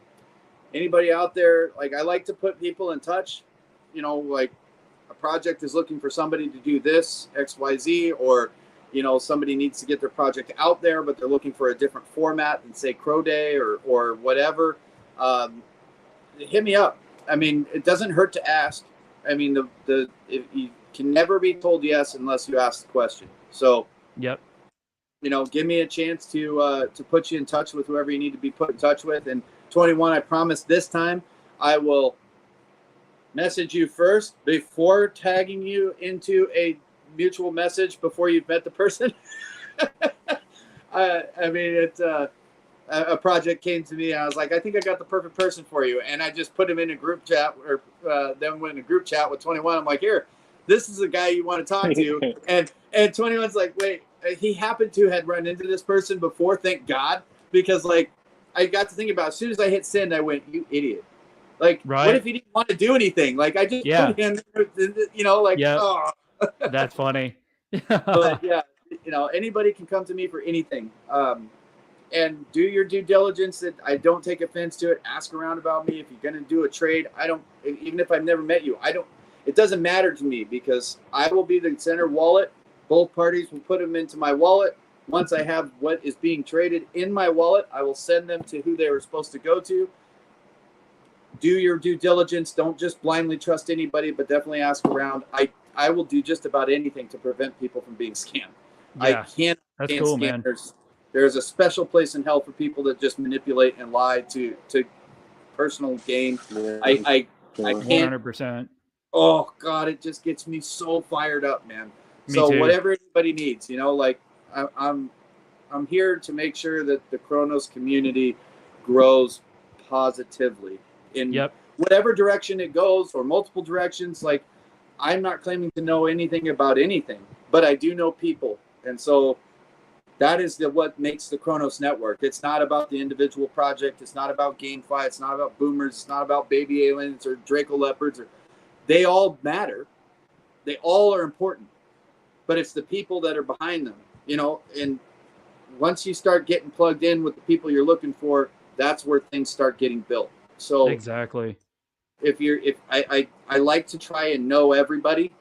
anybody out there, like, I like to put people in touch. Like, a project is looking for somebody to do this, XYZ, or somebody needs to get their project out there, but they're looking for a different format than, say, Crow Day or whatever. Hit me up. I mean, it doesn't hurt to ask. I mean, you can never be told yes unless you ask the question. So, yep. Give me a chance to put you in touch with whoever you need to be put in touch with. And 21, I promise this time I will message you first before tagging you into a mutual message before you've met the person. I mean, it's a project came to me and I was like, I think I got the perfect person for you. And I just put him in a group chat, or then went in a group chat with 21. I'm like, here, this is the guy you want to talk to. and 21's like, wait, he happened to had run into this person before, thank God, because, like, I got to think about, as soon as I hit send, I went, you idiot. Like, right. What if he didn't want to do anything? Like, I just put him, like, oh. That's funny. But yeah, anybody can come to me for anything. And do your due diligence. That I don't take offense to it. Ask around about me. If you're going to do a trade, even if I've never met you, it doesn't matter to me, because I will be the center wallet. Both parties will put them into my wallet. Once I have what is being traded in my wallet, I will send them to who they were supposed to go to. Do your due diligence. Don't just blindly trust anybody, but definitely ask around. I will do just about anything to prevent people from being scammed. Yeah, I can't. That's cool, scam. man. There's a special place in hell for people that just manipulate and lie to personal gain. I can't. 100%. Oh God, it just gets me so fired up, man. Me so too. whatever anybody needs, like, I'm here to make sure that the CRONOS community grows positively in Yep. whatever direction it goes, or multiple directions. Like, I'm not claiming to know anything about anything, but I do know people. And so that is what makes the CRONOS network. It's not about the individual project. It's not about GameFi. It's not about boomers. It's not about baby aliens or Draco leopards. They all matter. They all are important. But it's the people that are behind them, you know. And once you start getting plugged in with the people you're looking for, that's where things start getting built. So Exactly. if I like to try and know everybody.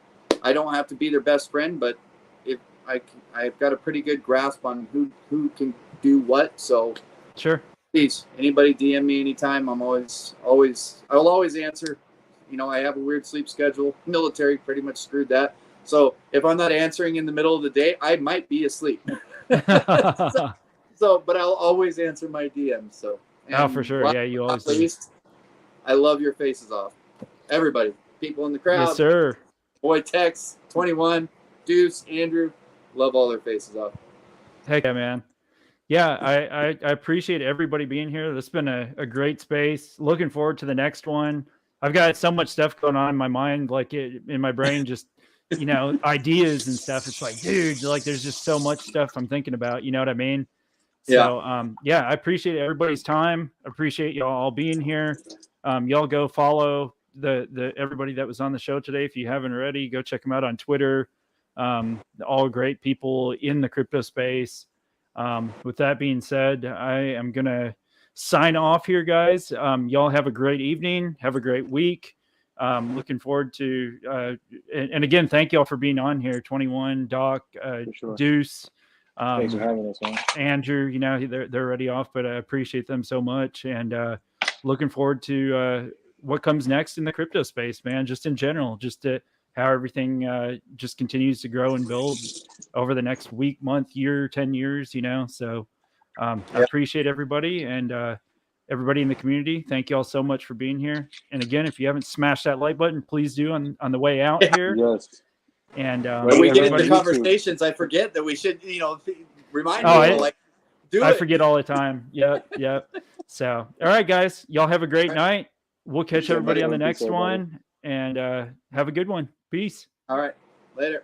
I don't have to be their best friend, but if I've got a pretty good grasp on who can do what. So Sure. please, anybody DM me anytime. I'll always answer. You know, I have a weird sleep schedule. Military pretty much screwed that. So if I'm not answering in the middle of the day, I might be asleep. So, but I'll always answer my DMs. So. Oh, for sure. Yeah, you always do. Least, I love your faces off. Everybody, people in the crowd. Yes, sir. Boy, Tex, 21, Deuce, Andrew, love all their faces off. Heck yeah, man. Yeah, I appreciate everybody being here. This has been a great space. Looking forward to the next one. I've got so much stuff going on in my mind, like in my brain, just, you know, ideas and stuff. It's like, dude, like there's just so much stuff I'm thinking about. You know what I mean? So, yeah, I appreciate everybody's time. I appreciate y'all all being here. Y'all go follow the everybody that was on the show today. If you haven't already, go check them out on Twitter. All great people in the crypto space. With that being said, I am going to sign off here, guys. Y'all have a great evening. Have a great week. Looking forward to, and again, thank y'all for being on here. 21, Doc, sure. Deuce. Thanks for having us, man. Andrew, you know, they're already off, but I appreciate them so much. And looking forward to what comes next in the crypto space, man, just in general, just to how everything just continues to grow and build over the next week, month, year, 10 years, you know. So I appreciate everybody and everybody in the community. Thank you all so much for being here. And again, if you haven't smashed that like button, please do on the way out here. Yes. And when we get into everybody- conversations, I forget that we should, you know, remind Oh, people, like, do I it. forget all the time. Yep. So, all right, guys, y'all have a great night. We'll catch everybody on the next one, and have a good one. Peace. All right. Later.